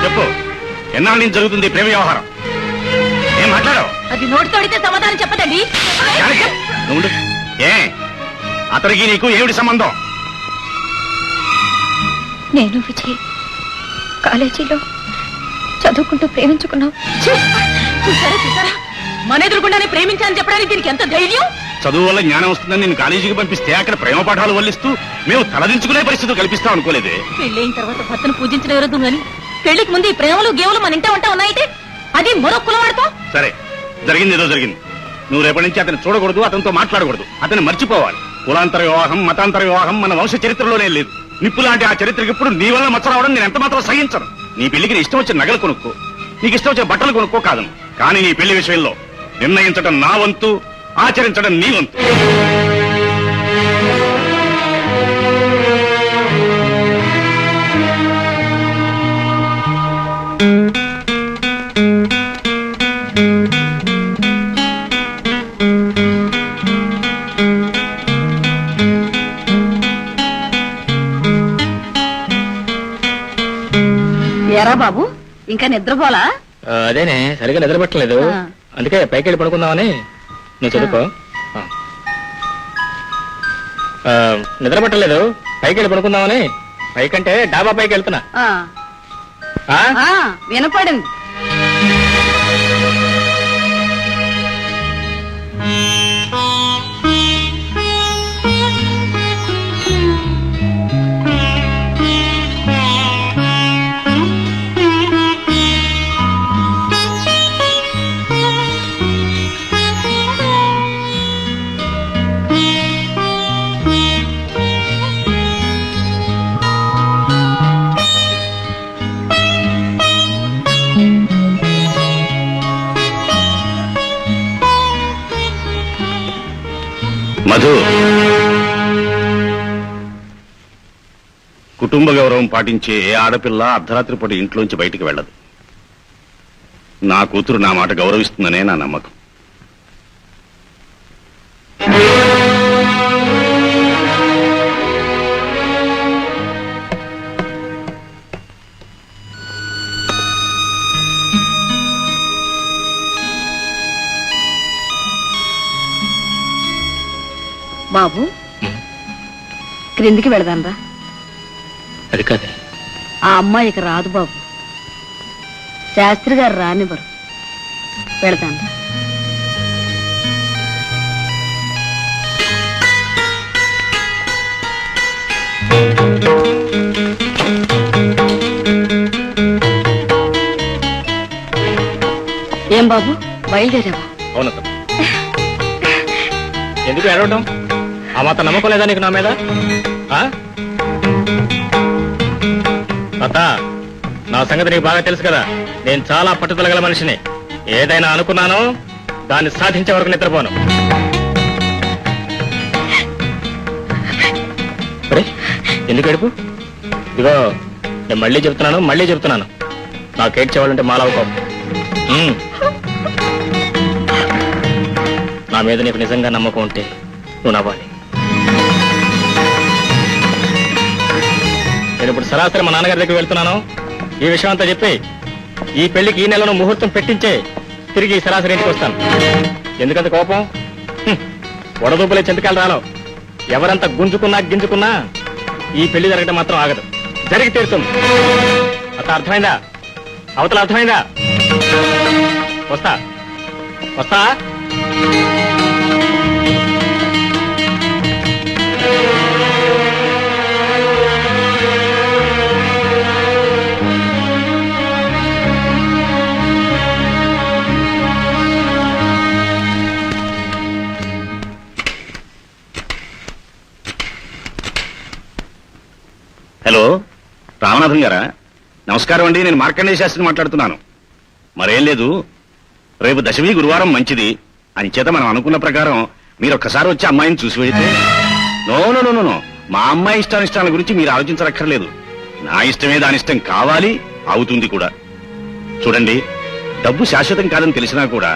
చెప్పు, ఎన్నాళ్ళ నుంచి జరుగుతుంది ఈ ప్రేమ వ్యవహారం? ఏం మాట్లాడావు? అది నోటితో అడిగితే సమాధానం చెప్పదండి. జానకి, నువ్వు ఉండు. ఏ అతనికి నీకు ఏమిటి సంబంధం? నేను విజయ్ కాలేజీలో చదువుకుంటూ ప్రేమించుకున్నాం. చూసారా మన ఎదురుకుండానే ప్రేమించాలని చెప్పడానికి దీనికి ఎంత ధైర్యం? చదువు వల్ల జ్ఞానం వస్తుందని నేను కాలేజీకి పంపిస్తే అక్కడ ప్రేమ పాఠాలు వల్లిస్తూ మేము తలదించుకునే పరిస్థితి కల్పిస్తాం అనుకోలేదే. పెళ్ళైన తర్వాత భర్తను పూజించడం ఎవరదు గాని పెళ్లికి ముందు ఈ ప్రేమలు గేవులు మన ఇంట ఉంటా ఉన్నాయితే అది మరో కులవాడతో. సరే, జరిగింది ఏదో జరిగింది. నువ్వు రేపటి నుంచి అతను చూడకూడదు, అతనితో మాట్లాడకూడదు, అతను మర్చిపోవాలి. కులాంతర వివాహం, మతాంతర వివాహం మన వంశ చరిత్రలోనే లేదు. నిప్పు లాంటి ఆ చరిత్రకి ఇప్పుడు నీ వల్ల మచ్చ రావడం నేను ఎంత మాత్రం సహించను. నీ పెళ్లికి నీ ఇష్టం వచ్చిన నగలు కొనుక్కో, నీకు ఇష్టం వచ్చే బట్టలు కొనుక్కో కాదను. కానీ నీ పెళ్లి విషయంలో నిర్ణయించడం నా వంతు, ఆచరించడం నీ వంతు. ఎరా బాబు, ఇంకా నిద్రపోలా? అదేనే సరిగా నిద్రపట్టలేదు, ఆ. అందుకే పైకి వెళ్ళి పడుకుందామని. నువ్వు చదువుకో. నిద్ర పట్టలేదు, పైకి వెళ్ళి పడుకుందామని. పైకంటే డాబా పైకి వెళ్తున్నా. ఆ, ఆ? ఆ, వినపడింది. మధు, కుటుంబ గౌరవం పాటించే ఏ ఆడపిల్ల అర్ధరాత్రి పూట ఇంట్లోంచి బయటికి వెళ్ళదు. నా కూతురు నా మాట గౌరవిస్తుందనే నా నమ్మకం. బాబు, క్రిందికి వెళదాంరా. అది కాదే. ఆ అమ్మాయికి రాదు బాబు. శాస్త్రి గారు రానివ్వరు. వెళదాంరా. ఏం బాబు, బయలుదేరావా? అవును. ఎందుకు ఏడవటం? ఆ మాత్రం నమ్మకం లేదా నీకు నా మీద? అత్త, నా సంగతి నీకు బాగా తెలుసు కదా. నేను చాలా పట్టుదల గల మనిషిని. ఏదైనా అనుకున్నానో దాన్ని సాధించే వరకు నిద్రపోను. ఎందుకు ఏడుపు? ఇదిగో, నేను మళ్ళీ చెప్తున్నాను. నాకు ఏడ్చేవాళ్ళంటే మాలవుకోం. నా మీద నీకు నిజంగా నమ్మకం ఉంటే నువ్వు నవ్వాలి. నేను ఇప్పుడు సరాసరి మా నాన్నగారి దగ్గర వెళ్తున్నాను. ఈ విషయం అంతా చెప్పి ఈ పెళ్లికి ఈ నెలలో ముహూర్తం పెట్టించే తిరిగి సరాసరి ఇంటికి వస్తాను. ఎందుకంత కోపం? వడదూపులే చింతకాయలు రాలో. ఎవరంతా గింజుకున్నా ఈ పెళ్లి జరగడం మాత్రం ఆగదు. జరిగి తీరుతుంది. అంత అర్థమైందా? అవతల అర్థమైందా? వస్తా. హలో, రామనాథం గారా? నమస్కారం అండి. నేను మార్కండేయ శాస్త్రిని మాట్లాడుతున్నాను. మరేం లేదు, రేపు దశమి గురువారం మంచిది అని చేత మనం అనుకున్న ప్రకారం మీరు ఒక్కసారి వచ్చి అమ్మాయిని చూసి వెళితే. నో, మా అమ్మాయి ఇష్టానిష్టాల గురించి మీరు ఆలోచించరక్కర్లేదు. నా ఇష్టమే దాని ఇష్టం కావాలి, అవుతుంది కూడా. చూడండి, డబ్బు శాశ్వతం కాదని తెలిసినా కూడా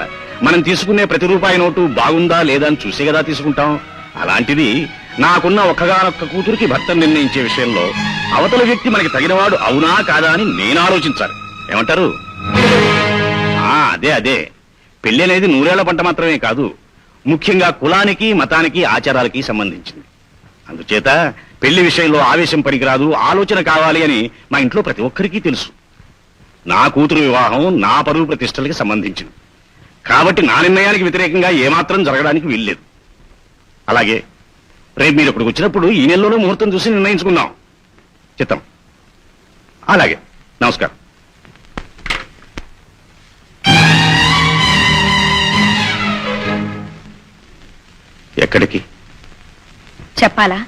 మనం తీసుకునే ప్రతి రూపాయి నోటు బాగుందా లేదా అని చూసే కదా తీసుకుంటాం. అలాంటిది నాకున్న ఒక్కగానొక్క కూతురికి భర్త నిర్ణయించే విషయంలో అవతల వ్యక్తి మనకి తగినవాడు అవునా కాదా అని నేను ఆలోచించాలి. ఏమంటారు? అదే పెళ్లి అనేది నూరేళ్ల పంట మాత్రమే కాదు, ముఖ్యంగా కులానికి, మతానికి, ఆచారాలకి సంబంధించింది. అందుచేత పెళ్లి విషయంలో ఆవేశం పనికిరాదు, ఆలోచన కావాలి అని మా ఇంట్లో ప్రతి ఒక్కరికి తెలుసు. నా కూతురు వివాహం నా పరువు ప్రతిష్టలకి సంబంధించింది కాబట్టి నా నిర్ణయానికి వ్యతిరేకంగా ఏమాత్రం జరగడానికి వీల్లేదు. అలాగే రేపు మీరు ఇక్కడికి వచ్చినప్పుడు ఈ నెలలోనే ముహూర్తం చూసి నిర్ణయించుకుందాం. చిత్తం. అలాగే, నమస్కారం. ఎక్కడికి? చెప్పాలా?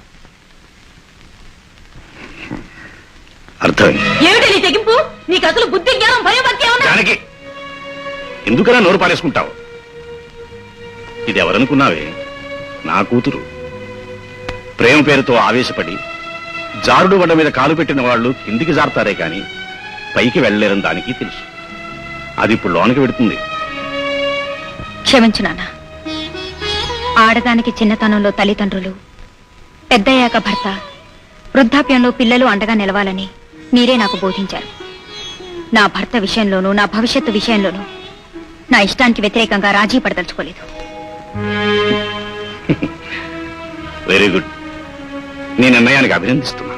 అర్థమైంది. ఏమిటి నీ తెగింపు? నీకు అసలు బుద్ధి, జ్ఞానం, భయభక్తి ఏమన్నా? దానికి ఎందుకలా నోరు పారేసుకుంటావు? ఇది ఎవరనుకున్నావే? నా కూతురు. ప్రేమ పేరుతో ఆవేశపడి జారుడు బండ మీద కాలు పెట్టిన వాళ్ళు కిందికి జారుతారే కాని పైకి వెళ్ళలేరని దానికి తెలుసు. అది ఇప్పుడు లోనికి పెడుతుంది. క్షమించు నాన్న. ఆడదానికి చిన్నతనంలో తల్లిదండ్రులు, పెద్దయ్యాక భర్త, వృద్ధాప్యంలో పిల్లలు అండగా నిలవాలని మీరే నాకు బోధించారు. నా భర్త విషయంలోనూ నా భవిష్యత్తు విషయంలోనూ నా ఇష్టానికి వ్యతిరేకంగా రాజీ పడదలుచుకోలేదు. Very good. నీ నిర్ణయానికి అభినందిస్తున్నా.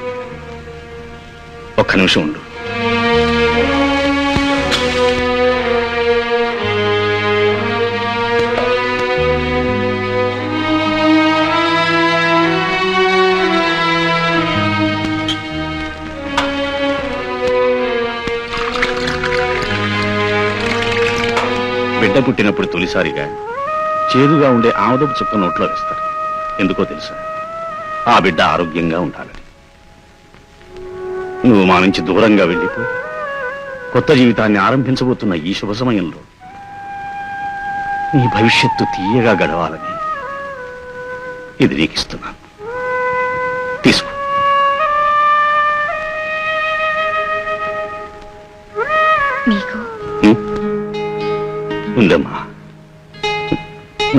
ఒక్క నిమిషం ఉండు. బిడ్డ పుట్టినప్పుడు తొలిసారిగా చేదుగా ఉండే ఆముదపు చుక్క నోట్లో వేస్తారు. ఎందుకో తెలుసా? ఆ బిడ్డ ఆరోగ్యంగా ఉండాలని. నువ్వు మా నుంచి దూరంగా వెళ్ళిపో కొత్త జీవితాన్ని ఆరంభించబోతున్న ఈ శుభ సమయంలో నీ భవిష్యత్తు తీయగా గడవాలని ఇది నీకు ఇస్తున్నాను, తీసుకో. మీకు ఉందమ్మా,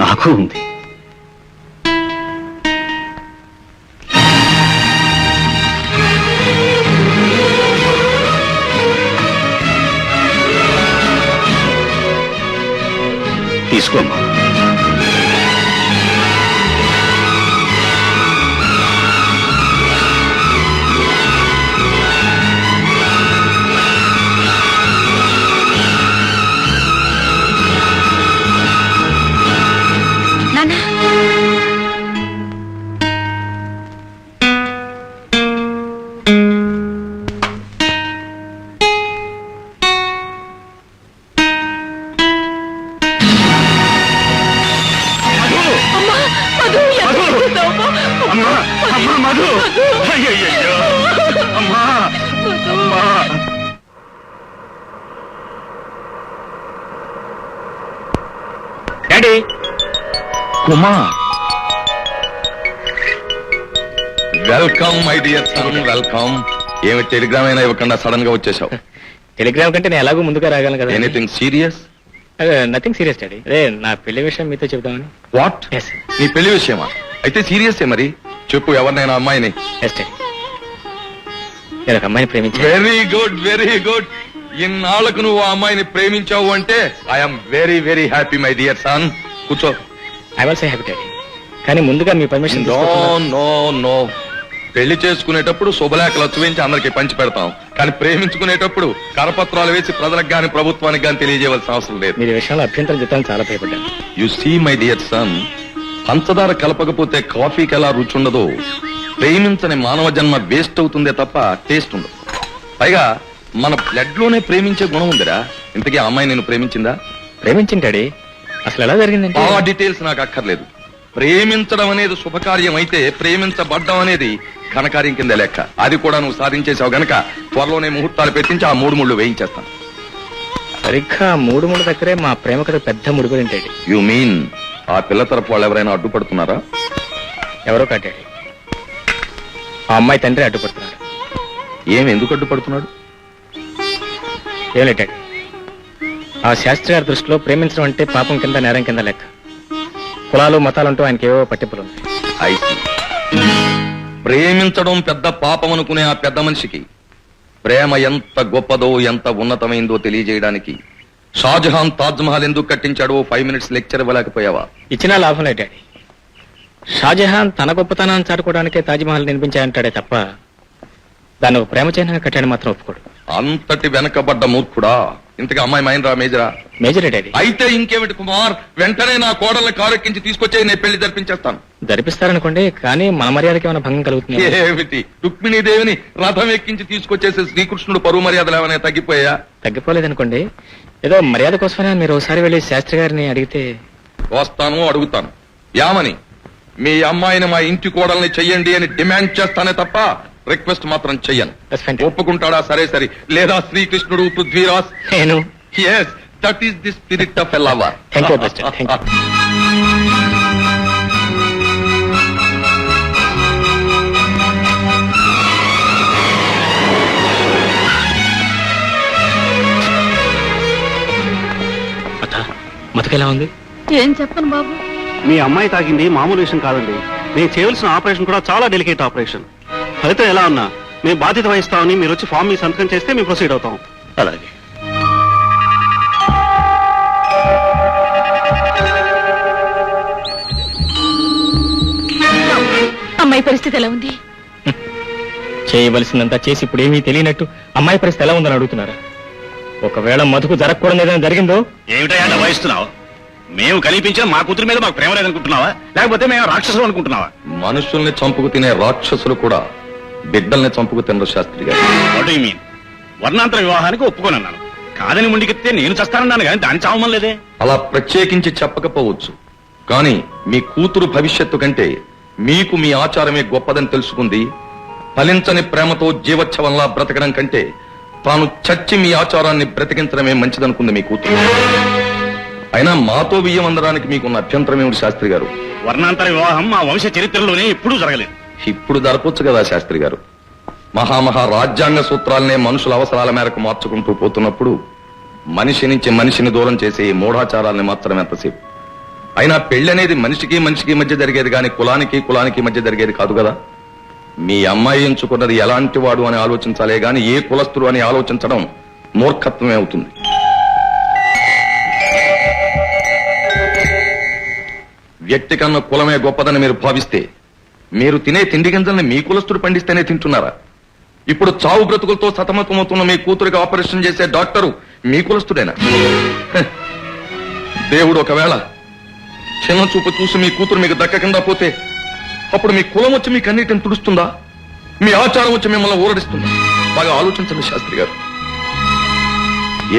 నాకు ఉంది. తీసుకోమ్మా. నాన్న అమ్మా, అమ్మా, మధు! అయ్యయ్యయ్యో! అమ్మా, అమ్మా! డాడీ, కుమా, welcome my dear son, welcome. ఏమి టెలిగ్రామ్ అయినా ఇవ్వకుండా సడన్ గా వచ్చేసావు? టెలిగ్రామ్ కంటే నేను ఎలాగో ముందుగా రాగలను కదా. Anything serious? Nothing serious daddy. అదే నా పెళ్లి విషయం మీతో చెప్దామని. వాట్? ఎస్ నీ పెళ్లి విషయమా? అయితే సీరియస్ మరి చెప్పు, ఎవరినైనా అమ్మాయిని? ఎస్ డాడీ, నేను ఒక అమ్మాయిని ప్రేమించాను. Very good, very good. ఇన్నాళ్లకు నువ్వు ఆ అమ్మాయిని ప్రేమించావు అంటే I'm very very happy my dear son. కూర్చో. I will say happy daddy, కానీ ముందుగా మీ పర్మిషన్. నో నో నో, పెళ్లి చేసుకునేటప్పుడు శుభలేఖలు వచ్చి అందరికి పంచి పెడతాం, కానీ ప్రేమించుకునేటప్పుడు కరపత్రాలు వేసి ప్రజలకు గాని ప్రభుత్వానికి గాని తెలియజేయవలసిన అవసరం లేదు. మీరు ఈ విషయంలో అభ్యంతరం చెప్తాను చాలా భయపడ్డాను. You see my dear son, పంచదార కలపకపోతే కాఫీకి ఎలా రుచి ఉండదో, ప్రేమించని మానవ జన్మ వేస్ట్ అవుతుందే తప్ప టేస్ట్ ఉండదు. పైగా మన బ్లడ్ లోనే ప్రేమించే గుణం ఉందిరా. ఇంతకీ ఆ అమ్మాయి నేను ప్రేమించిందా? ప్రేమించింది డాడీ. అసలు ఎలా జరిగిందంటే, ఆ డీటెయిల్స్ నాకు అక్కర్లేదు. ప్రేమించడం అనేది శుభకార్యం అయితే ప్రేమించబడ్డం అనేది ఘనకార్యం కింద లెక్క. అది కూడా నువ్వు సాధించేసావు గనక త్వరలోనే ముహూర్తాలు పెట్టించి ఆ 3 ముళ్ళు వేయించేస్తాను. సరిగ్గా 3 ముళ్ళ దగ్గరే మా ప్రేమ కథ పెద్ద ముడిపడి డాడీ. యు మీన్ ఆ పిల్ల తరపు వాళ్ళు ఎవరైనా అడ్డుపడుతున్నారా? ఎవరో కాదు డాడీ, ఆ అమ్మాయి తండ్రి అడ్డుపడుతున్నాడు. ఎందుకు అడ్డుపడుతున్నాడు? ఏం లేదు డాడీ, ఆ శాస్త్రి గారి దృష్టిలో ప్రేమించడం అంటే పాపం కింద నేరం కింద లెక్క. కులాలు మతాలంటూ ఆయనకి ఏవో పట్టింపులు ఉన్నాయి. అయితే ప్రేమించడం పెద్ద పాపం అనుకునే ఆ పెద్ద మనిషికి ప్రేమ ఎంత గొప్పదో ఎంత ఉన్నతమైందో తెలియజేయడానికి షాజహాన్ తాజ్ మహల్ ఎందుకు కట్టించాడో 5 minutes లెక్చర్ ఇవ్వలేకపోయావా? ఇచ్చినా లాభం లేదు డాడీ. షాజహాన్ తన గొప్పతనాన్ని చాటుకోవడానికే తాజ్మహల్ నిర్మించాయంటాడే తప్ప దాన్ని ఒక ప్రేమ చిహ్నంగా కట్టాడు మాత్రం ఒప్పుకోడు. అంతటి వెనకబడ్డ మూర్ఖుడా. ఇంతగా అమ్మాయి మైనరా మేజరా? మేజరే డాడీ. అయితే ఇంకేమిటి కుమార్, వెంటనే నా కోడల్ని కారెక్కించి తీసుకొచ్చే నేను పెళ్లి జరిపించేస్తాను. జరిపిస్తారనుకోండి, కానీ మన మర్యాదకి ఏమైనా భంగం కలుగుతుంది? ఏమిటి, రుక్మిణీదేవిని రథం ఎక్కించి తీసుకొచ్చేసే శ్రీకృష్ణుడు పరువు మర్యాదలు ఏమైనా తగ్గిపోయా? తగ్గిపోలేదనుకోండి, ఏదో మర్యాద కోసమైనా మీరు ఒకసారి వెళ్ళి శాస్త్రి గారిని అడిగితే. వస్తాను, అడుగుతాను. యామని మీ అమ్మాయిని మా ఇంటి కోడల్ని చెయ్యండి అని డిమాండ్ చేస్తానే తప్ప రిక్వెస్ట్ మాత్రం చెయ్యను. That's fantastic. ఒప్పుకుంటాడా? సరే సరే. లేదా శ్రీకృష్ణుడు పృథ్వీరాజ్? నేను Yes, that is the spirit of a lover. Thank you best. Thank you. మతకెలా ఉంది? ఏం చెప్పను బాబు. మీ అమ్మాయి తాగింది మామూలు విషయం కాదండి. నేను చేయవలసిన ఆపరేషన్ కూడా చాలా డెలికేట్ ఆపరేషన్. ఫలితం ఎలా ఉన్నా మేము బాధ్యత వహిస్తామని మీరు వచ్చి ఫామ్ మీ సంతకం చేస్తే మేము ప్రొసీడ్ అవుతాం. అలాగే. అమ్మాయి పరిస్థితి ఎలా ఉంది? చేయవలసిందంతా చేసి ఇప్పుడు ఏమీ తెలియనట్టు అమ్మాయి పరిస్థితి ఎలా ఉందని అడుగుతున్నారా? ఒకవేళ మధుకు జరగకూడదు ఏదైనా జరిగిందో? ఏమిటా వహిస్తున్నావు? మేము కల్పించిన మా కూతురు మీద మాకు ప్రేమ లేదనుకుంటున్నావా, లేకపోతే మేము రాక్షసులు అనుకుంటున్నావా? మనుషుల్ని చంపుకు తినే రాక్షసులు కూడా బిడ్డల్ని చంపుకు తినరు శాస్త్రి గారు. What you mean? వర్ణాంతర వివాహానికి ఒప్పుకోనన్నాను, కాదని ముందుకెత్తే నేను చస్తానన్నాను కానీ దాన్ని చావమని లేదే. అలా ప్రత్యేకించి చెప్పకపోవచ్చు, కానీ మీ కూతురు భవిష్యత్తు కంటే మీకు మీ ఆచారమే గొప్పదని తెలుసుకుంది. ఫలించని ప్రేమతో జీవోత్సవంలా బ్రతకడం కంటే తాను చచ్చి మీ ఆచారాన్ని బ్రతికించడమే మంచిదనుకుంది మీ కూతురు. అయినా మాతో బియ్యం అందడానికి మీకున్న అభ్యంతరం ఏమిటి శాస్త్రి గారు? వర్ణాంతర వివాహం మా వంశ చరిత్రలోనే ఎప్పుడూ జరగలేదు. ఇప్పుడు జరపొచ్చు కదా శాస్త్రి గారు. మహామహా రాజ్యాంగ సూత్రాలనే మనుషుల అవసరాల మేరకు మార్చుకుంటూ పోతున్నప్పుడు మనిషి నుంచి మనిషిని దూరం చేసే ఈ మూఢాచారాల్ని మార్చడం ఎంతసేపు? అయినా పెళ్లి అనేది మనిషికి మనిషికి మధ్య జరిగేది కానీ కులానికి మధ్య జరిగేది కాదు కదా. మీ అమ్మాయి ఎంచుకున్నది ఎలాంటి వాడు అని ఆలోచించాలే గాని ఏ కులస్తుడు అని ఆలోచించడం మూర్ఖత్వమే అవుతుంది. వ్యక్తి కన్నా కులమే గొప్పదని మీరు భావిస్తే మీరు తినే తిండి గింజల్ని మీ కులస్తుడు పండిస్తేనే తింటున్నారా? ఇప్పుడు చావు బ్రతుకులతో సతమతమవుతున్న మీ కూతురికి ఆపరేషన్ చేసే డాక్టరు మీ కులస్తుడేనా? హ. దేవుడు ఒకవేళ చిన్న చూపు చూసి మీ కూతురు మీకు దక్కకుండా పోతే అప్పుడు మీ కులం వచ్చి మీ కన్నీటిని తుడుస్తుందా? మీ ఆచారం వచ్చి మిమ్మల్ని ఊరడిస్తుందా? బాగా ఆలోచించండి శాస్త్రి గారు.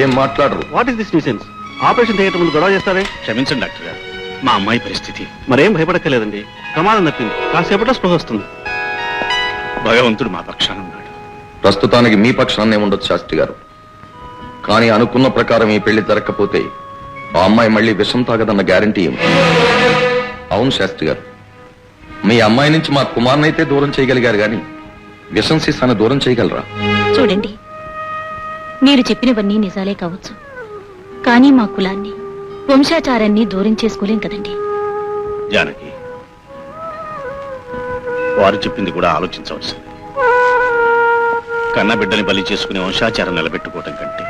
ఏం మాట్లాడరు? What is this nuisance? Operation theatre ముందు గొడవ చేస్తారే? క్షమించండి డాక్టర్ గారు, మా అమ్మాయి పరిస్థితి. మరేం భయపడక్కర్లేదండి, ప్రమాదం తప్పింది, కాసేపట్లో స్పృహ వస్తుంది. భగవంతుడు మా పక్షాన ఉన్నాడు. ప్రస్తుతానికి మీ పక్షాన్నే ఉండొచ్చు శాస్త్రి గారు. కానీ అనుకున్న ప్రకారం ఈ పెళ్లి జరగకపోతే ఆ అమ్మాయి మళ్ళీ విషం తాగదన్న గ్యారంటీ ఏమి? అవును శాస్త్రి గారు, మీ అమ్మాయి నుంచి మా కుమార్నైతే దూరం చేయగలిగారు గాని విషం సీసాన్ని దూరం చేయగలరా? చూడండి, మీరు చెప్పినవన్నీ నిజాలే కావచ్చు, కానీ మా కులాన్ని వంశాచారాన్ని దూరం చేసుకోలేం కదండి. జానకి, వారు చెప్పింది కూడా ఆలోచించవలసింది. కన్నబిడ్డని బలి చేసుకుని వంశాచారం నిలబెట్టుకోవటం కంటే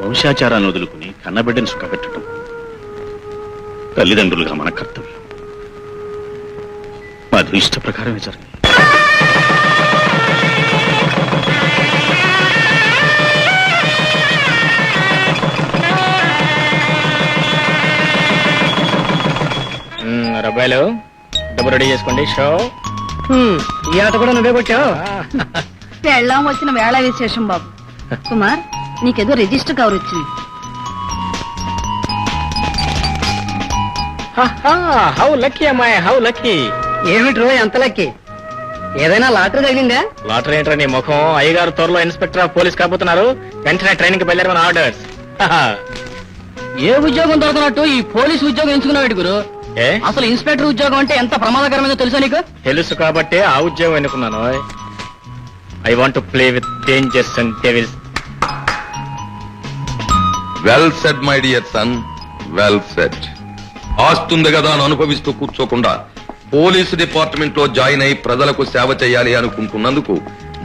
వంశాచారాన్ని వదులుకుని కన్నబిడ్డని సుఖపెట్టడం తల్లిదండ్రులుగా మన కర్తవ్యం. మధు ఇష్ట ప్రకారమే జరిగింది. రబ్బాయిలు డబ్బు రెడీ చేసుకోండి. షో ఈ ఆట కూడా నువ్వే కొట్టావు. పెళ్ళాం వచ్చిన వేళ విశేషం బాబు. కుమార్, నీకేదో రిజిస్టర్ కవర్ వచ్చింది. హౌ లక్కీ అమ్మాయి, హౌ లక్కీ. ఏమిట్రో ఎంత లక్కి? ఏదైనా లాటరీ తగిలిందా? లాటరీ ఏంట్రా నీ ముఖం? అయ్యగారు త్వరలో ఇన్స్పెక్టర్ ఆఫ్ పోలీస్ కాబోతున్నారు. వెంటనే ట్రైనింగ్ కి బయలుదేరమని ఆర్డర్స్. ఏ ఉద్యోగం దొరకనట్టు ఈ పోలీసు ఉద్యోగం ఎంచుకున్నాడు గురు. ఏ అసలు ఇన్స్పెక్టర్ ఉద్యోగం అంటే ఎంత ప్రమాదకరమైందో తెలుసా నీకు? తెలుసు కాబట్టి ఆ ఉద్యోగం ఎన్నుకున్నాను. I want to play with dangers and devils. Well said my dear son, well said. ఆస్తుంది కదా అని అనుభవిస్తూ కూర్చోకుండా పోలీసు డిపార్ట్మెంట్ లో జాయిన్ అయి ప్రజలకు సేవ చేయాలి అనుకుంటున్నందుకు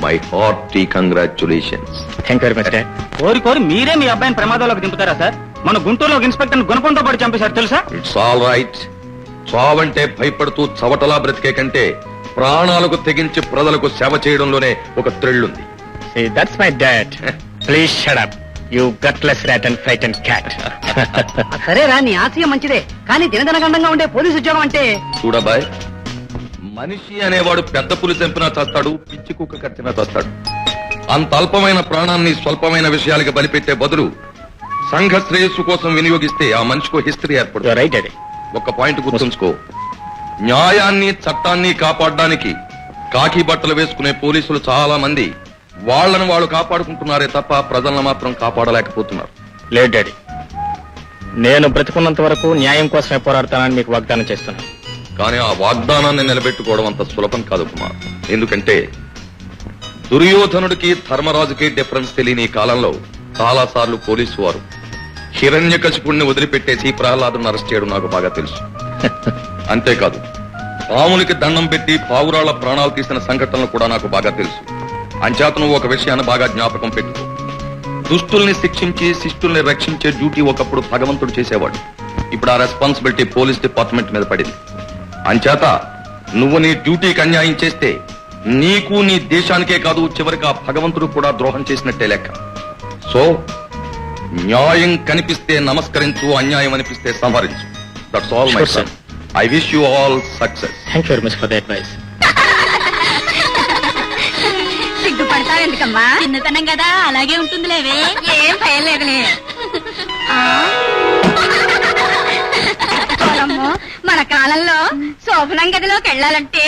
my hearty congratulations. Thank you very much. కోరి కోరి మీరే మీ అబ్బాయిని ప్రమాదంలోకి దింపుతారా సార్? మన గుంటూరులో ఒక ఇన్స్పెక్టర్ గుణపంతో పాటు చంపేశారు తెలుసా? It's all right. చావంటే భయపడుతూ చవటలా బ్రతికే కంటే ప్రాణాలకు తెగించి ప్రజలకు సేవ చేయడంలోనే ఒక థ్రిల్ ఉంది. That's my dad. Please shut up you gutless rat and frightened cat. సరేరా, నీ ఆశయం మంచిదే, కానీ దినదనగండంగా ఉండే పోలీసు ఉద్యోగం అంటే చూడబాయ్, మనిషి అనేవాడు పెద్ద పులి చంపినా చస్తాడు, పిచ్చి కుక్క కట్టినా చస్తాడు. అంత అల్పమైన ప్రాణాన్ని స్వల్పమైన విషయాలకి బలిపెట్టే బదులు సంఘ శ్రేయస్సు కోసం వినియోగిస్తే ఆ మనిషికి హిస్టరీ ఏర్పడుతుంది. Right daddy. ఒక పాయింట్ గుర్తుంచుకో, న్యాయాన్ని చట్టాన్ని కాపాడడానికి కాకి బట్టలు వేసుకునే పోలీసులు చాలా మంది వాళ్ళను వాళ్ళు కాపాడుకుంటున్నారే తప్ప ప్రజలను మాత్రం కాపాడలేకపోతున్నారు. లేదు డాడీ, నేను బ్రతికున్నంత వరకు న్యాయం కోసమే పోరాడతానని మీకు వాగ్దానం చేస్తున్నాను. కానీ ఆ వాగ్దానాన్ని నిలబెట్టుకోవడం అంత సులభం కాదు కుమార్. ఎందుకంటే దుర్యోధనుడికి ధర్మరాజుకి డిఫరెన్స్ తెలియని ఈ కాలంలో చాలా సార్లు పోలీసు వారు హిరణ్యకశిపుణ్ణి వదిలిపెట్టేసి ప్రహ్లాదుని అరెస్ట్ చేయడం నాకు బాగా తెలుసు. అంతేకాదు, పాములకి దండం పెట్టి పావురాళ్ల ప్రాణాలు తీసిన సంఘటనలు కూడా నాకు బాగా తెలుసు. అంచేత నువ్వు ఒక విషయాన్ని బాగా జ్ఞాపకం పెట్టు. దుష్టుల్ని శిక్షించి శిష్టుల్ని రక్షించే డ్యూటీ ఒకప్పుడు భగవంతుడు చేసేవాడు. ఇప్పుడు ఆ రెస్పాన్సిబిలిటీ పోలీస్ డిపార్ట్మెంట్ మీద పడింది. అంచేత నువ్వు నీ డ్యూటీకి అన్యాయం చేస్తే నీకు నీ దేశానికే కాదు చివరికి ఆ భగవంతుడు కూడా ద్రోహం చేసినట్టే లెక్క. సో న్యాయం కనిపిస్తే నమస్కరించు, అన్యాయం అనిపిస్తే సంహరించు. That's all my son. I wish you all success. Thank you very much for the advice. సిగ్గుపడతావు ఎందుకమ్మా? చిన్నతనం కదా, అలాగే ఉంటుంది లేవే. ఏం భయం లేదులే. మన కాలంలో శోభనం గదిలోకి వెళ్ళాలంటే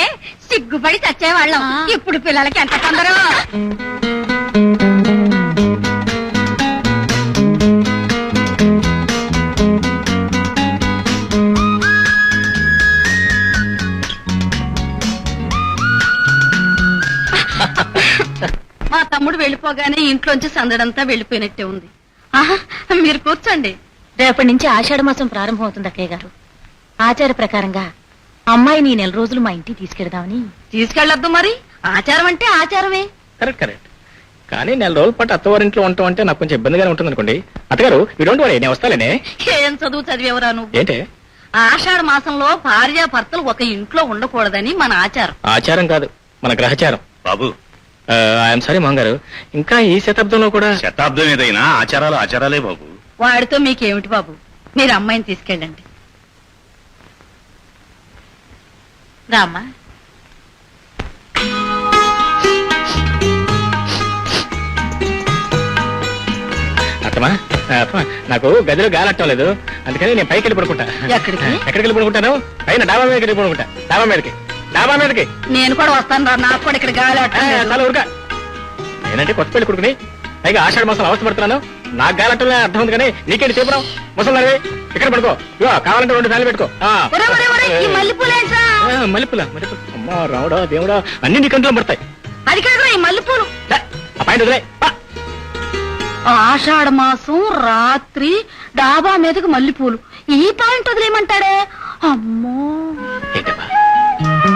సిగ్గుపడి చచ్చేవాళ్ళం. ఇప్పుడు పిల్లలకి ఎంత తొందర. తమ్ముడు వెళ్ళిపోగానే ఇంట్లోంచి సందడంతా వెళ్ళిపోయినట్టే ఉంది. ఆహా, మీరు కూర్చోండి. రేపటి నుంచి ఆషాఢ మాసం ప్రారంభం అవుతుంది అక్కయ్య గారు. ఆచార ప్రకారంగా అమ్మాయిని 4 రోజులు మా ఇంటికి తీసుకెడదామని. తీసుకెళ్లొద్దు మరి, ఆచారం అంటే ఆచారమే. Correct correct. కానీ 4 రోజుల పాటు అత్తవారింట్లో ఉంటాం అంటే నాకు కొంచెం ఇబ్బందిగానే ఉంటుంది అనుకోండి. అత్తగారు యూ డోంట్ వరీ, నేను వస్తాలేనే. ఏం చదువు చదివేవరా నువ్వు? ఏంటే? ఆషాఢ మాసంలో భార్యాభర్తలు ఒక ఇంట్లో ఉండకూడదని మన ఆచారం. ఆచారం కాదు, మన గ్రహచారం. బాబు, ఐఎమ్ సారీ మాంగారు, ఇంకా ఈ శతాబ్దంలో కూడా శతాబ్దం ఏదైనా ఆచారాలు ఆచారాలే బాబు. వాడితో మీకేమిటి బాబు, మీరు అమ్మాయిని తీసుకెళ్ళండి. రామ్మా. అత్తమా, అత్తమా, నాకు గదిలో గాలట్టం లేదు, అందుకని నేను పైకి వెళ్ళి పడుకుంటా. ఎక్కడికి? ఎక్కడికి వెళ్ళి పడుకుంటాను? పైన డాబా మీదకి వెళ్ళి పడుకుంటా. డాబా మీదకి నేను కూడా వస్తాను రా, నాకు కూడా ఇక్కడ గాలి అట్టలేదు. చాలా ఊరుక. నేనంటే కొత్త పెళ్లి కొడుకుని, పైగా ఆషాఢ మాసం అవస్థ పడుతున్నాను. నాకు గాలట్టం అర్థం ఉంది కానీ నీకేంటి చెప్పడం? ముసలి ఇక్కడ పడుకో, ఇగో కావాలంటే 2 ఫ్యాన్లు పెట్టుకో. ఒరే, ఒరే, ఒరే, ఈ మల్లెపూలేంట్రా? మల్లెపూల మల్లెపూల, అమ్మా రావడా దేవుడా, అన్ని నీ కంట్లో పడతాయి. అది కాదు ఈ మల్లెపూలు. ఆ పైన వదిలే. ఆషాఢ మాసం రాత్రి డాబా మీదకి మల్లెపూలు, ఈ పాయింట్ వదిలేయమంటాడే. అమ్మో, ఏంటమ్మా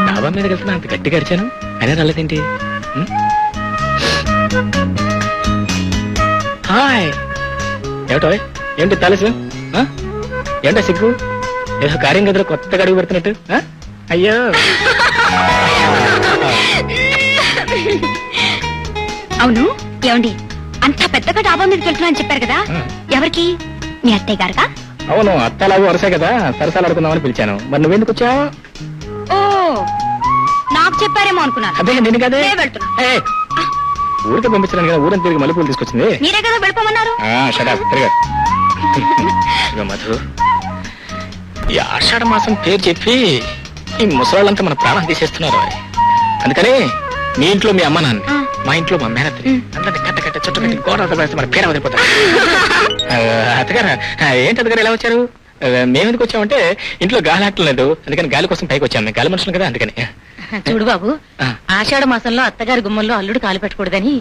డాబా మీద వెళ్తున్నా అంత గట్టిగా అరిచాను, అయినా రాలేదేంటి? హాయ్, ఏమిటో ఏంటి తాలసు? ఏంటో సిగ్గు? ఏదో కార్యం గదిలో కొత్తగా అడుగు పెడుతున్నట్టు. అయ్యో అవును, ఏమండి అంత పెద్దగా డాబా మీదకి వెళ్తున్నా అని చెప్పారు కదా, ఎవరికి? మీ అత్తయ్య గారుగా? అవును, అత్తలాగు వరుసే కదా, సరసాలు ఆడుకుందామని పిలిచాను. మరి నువ్వెందుకు వచ్చావు? ఓ, నాకు చెప్పారేమో అనుకున్నాను. అదే నేను కదే నేను వెళ్తున్నా. ఊరికి పంపించడానికి కదా, ఊరంతా తిరిగి మల్లెపూలు తీసుకొచ్చింది. మీరే కదా వెళ్ళిపోమన్నారు. తిరగా ఇగో మధు, ఈ ఆషాఢ మాసం పేరు చెప్పి ఈ ముసలాళ్ళంతా మన ప్రాణం తీసేస్తున్నారు. అందుకని మీ ఇంట్లో మీ అమ్మ నాన్న, మా ఇంట్లో మా మేనత్రి అందరినీ కట్ట చుట్టూ కట్టి గోడ వేస్తే మన పేర వదిలిపోతారు. అత్తగారు ఏంటి అత్తగారు ఎలా వచ్చారు? మేమెందుకు వచ్చామంటే ఇంట్లో గాలి ఆటలేదు, అందుకని గాలి కోసం పైకి వచ్చాము. మేము గాలి మనుషులు కదా, అందుకని. చూడు బాబు, ఆషాఢ మాసంలో అత్తగారి గుమ్మంలో అల్లుడు కాలు పెట్టకూడదని.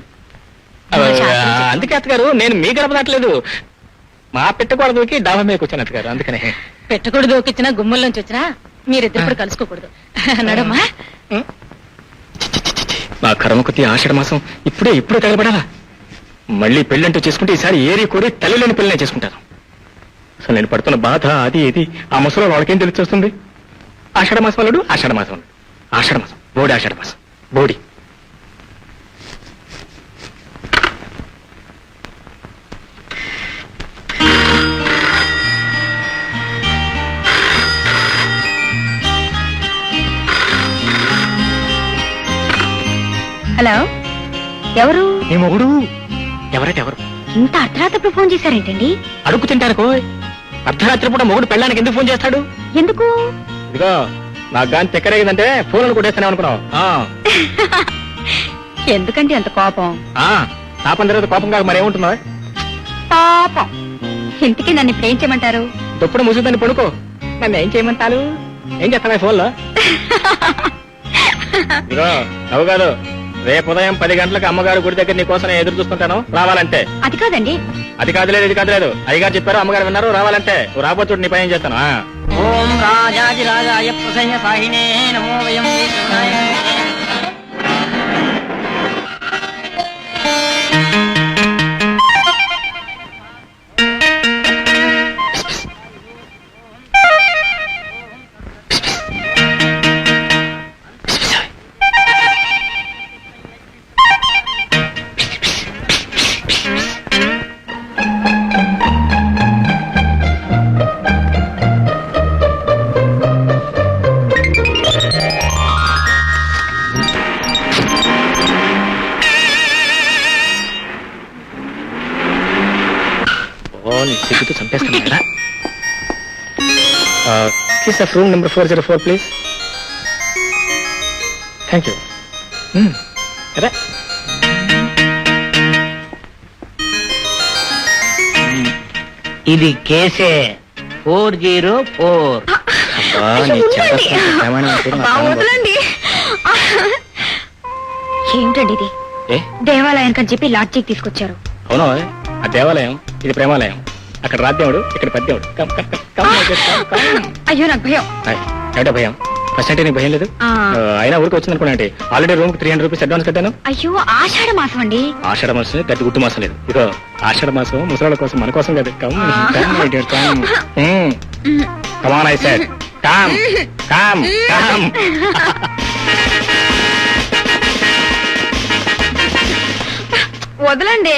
అందుకే అత్తగారు నేను మీ గడప దాటలేదు, మా పెట్టకూడదుకి డాబా మీదకి వచ్చాను అత్తగారు, అందుకని. పెట్టకూడదు వచ్చినా గుమ్మంలోంచి వచ్చినా మీరిద్దరు కూడా కలుసుకోకూడదు. నడమ్మా. మా కర్మ కొద్ది ఆషాఢ మాసం ఇప్పుడే తగలబడాలా? మళ్ళీ పెళ్ళంటూ చేసుకుంటే ఈసారి ఏరి కోరి తల్లిలోని పెళ్ళనే చేసుకుంటాను. అసలు నేను పడుతున్న బాధ అది ఇది ఆ ముసలో వాళ్ళకేం తెలిసి ఆషాఢ మాసం వాళ్ళడు, ఆషాఢ మాసం బోడి, ఆషాఢ మాసం బోడి. హలో, ఎవరు? నీ మొగుడు. ఎవరైతే ఎవరు? ఇంత అర్ధరాత్రి ఫోన్ చేశారేంటండి? అడుగు తింటానుకో. అర్ధరాత్రి పూట మొగుడు పెళ్ళానికి ఎందుకు ఫోన్ చేస్తాడు? ఎందుకు? ఇదిగో నాకు గాని తెక్కరేగిందంటే ఫోన్ కొట్టేస్తానే అనుకున్నావు. ఎందుకంటే అంత కోపం? పాపం తర్వాత కోపం కాక మరేముంటున్నావు? పాపం. ఇంతకీ నన్ను ఇప్పుడు ఏం చేయమంటారు? తప్పుడు ముసుగుదాన్ని పడుకో. నన్ను ఏం చేయమంటారు? ఏం చేస్తావా ఫోన్లో? ఇదిగో నవ్వు కాదు, రేపు ఉదయం 10 గంటలకు అమ్మగారు గుడి దగ్గర నీ కోసం ఎదురు చూస్తుంటాను, రావాలంటే. అది కాదండి. అది కాదులేదు, ఇది కాదులేదు. అయ్యగారు చెప్పారు, అమ్మగారు విన్నారు, రావాలంటే. నువ్వు రాబోతు నీ పని ఏం చేస్తాను. ఓం రాజాదిరాజాయ ప్రసన్న సాహినే నమో వయం విష్ణునాయ. సిగ్గుతో చంపేస్తాను కదా. Please sir, room number 404 please. Thank you. అరే ఇది కేసే 404. వదలండి. ఏంటండి ఇది? ఏ దేవాలయానికి అని చెప్పి లాడ్జికి తీసుకొచ్చారు. అవునా? ఆ దేవాలయం ఇది ప్రేమాలయం. అక్కడ రాద్దేవుడు, ఇక్కడ పద్దేవుడు. Come, come, come, come, come, come. అయ్యో నాకు భయం. ఏమిటో భయం? ఫస్ట్ అంటే నీకు భయం లేదు? అయినా ఊరికి వచ్చింది అనుకోండి. ఆల్రెడీ రూమ్ 300 రూపీస్ అడ్వాన్స్ కట్టాను. అయ్యో ఆషాఢ మాసం అండి. ఆషాఢ మాసం గట్టి గుట్టు మాసం లేదు. ఇగో ఆషాఢ మాసం ముసలాళ్ళ కోసం, మన కోసం కదా. Come come on I said come come come. వదలండి.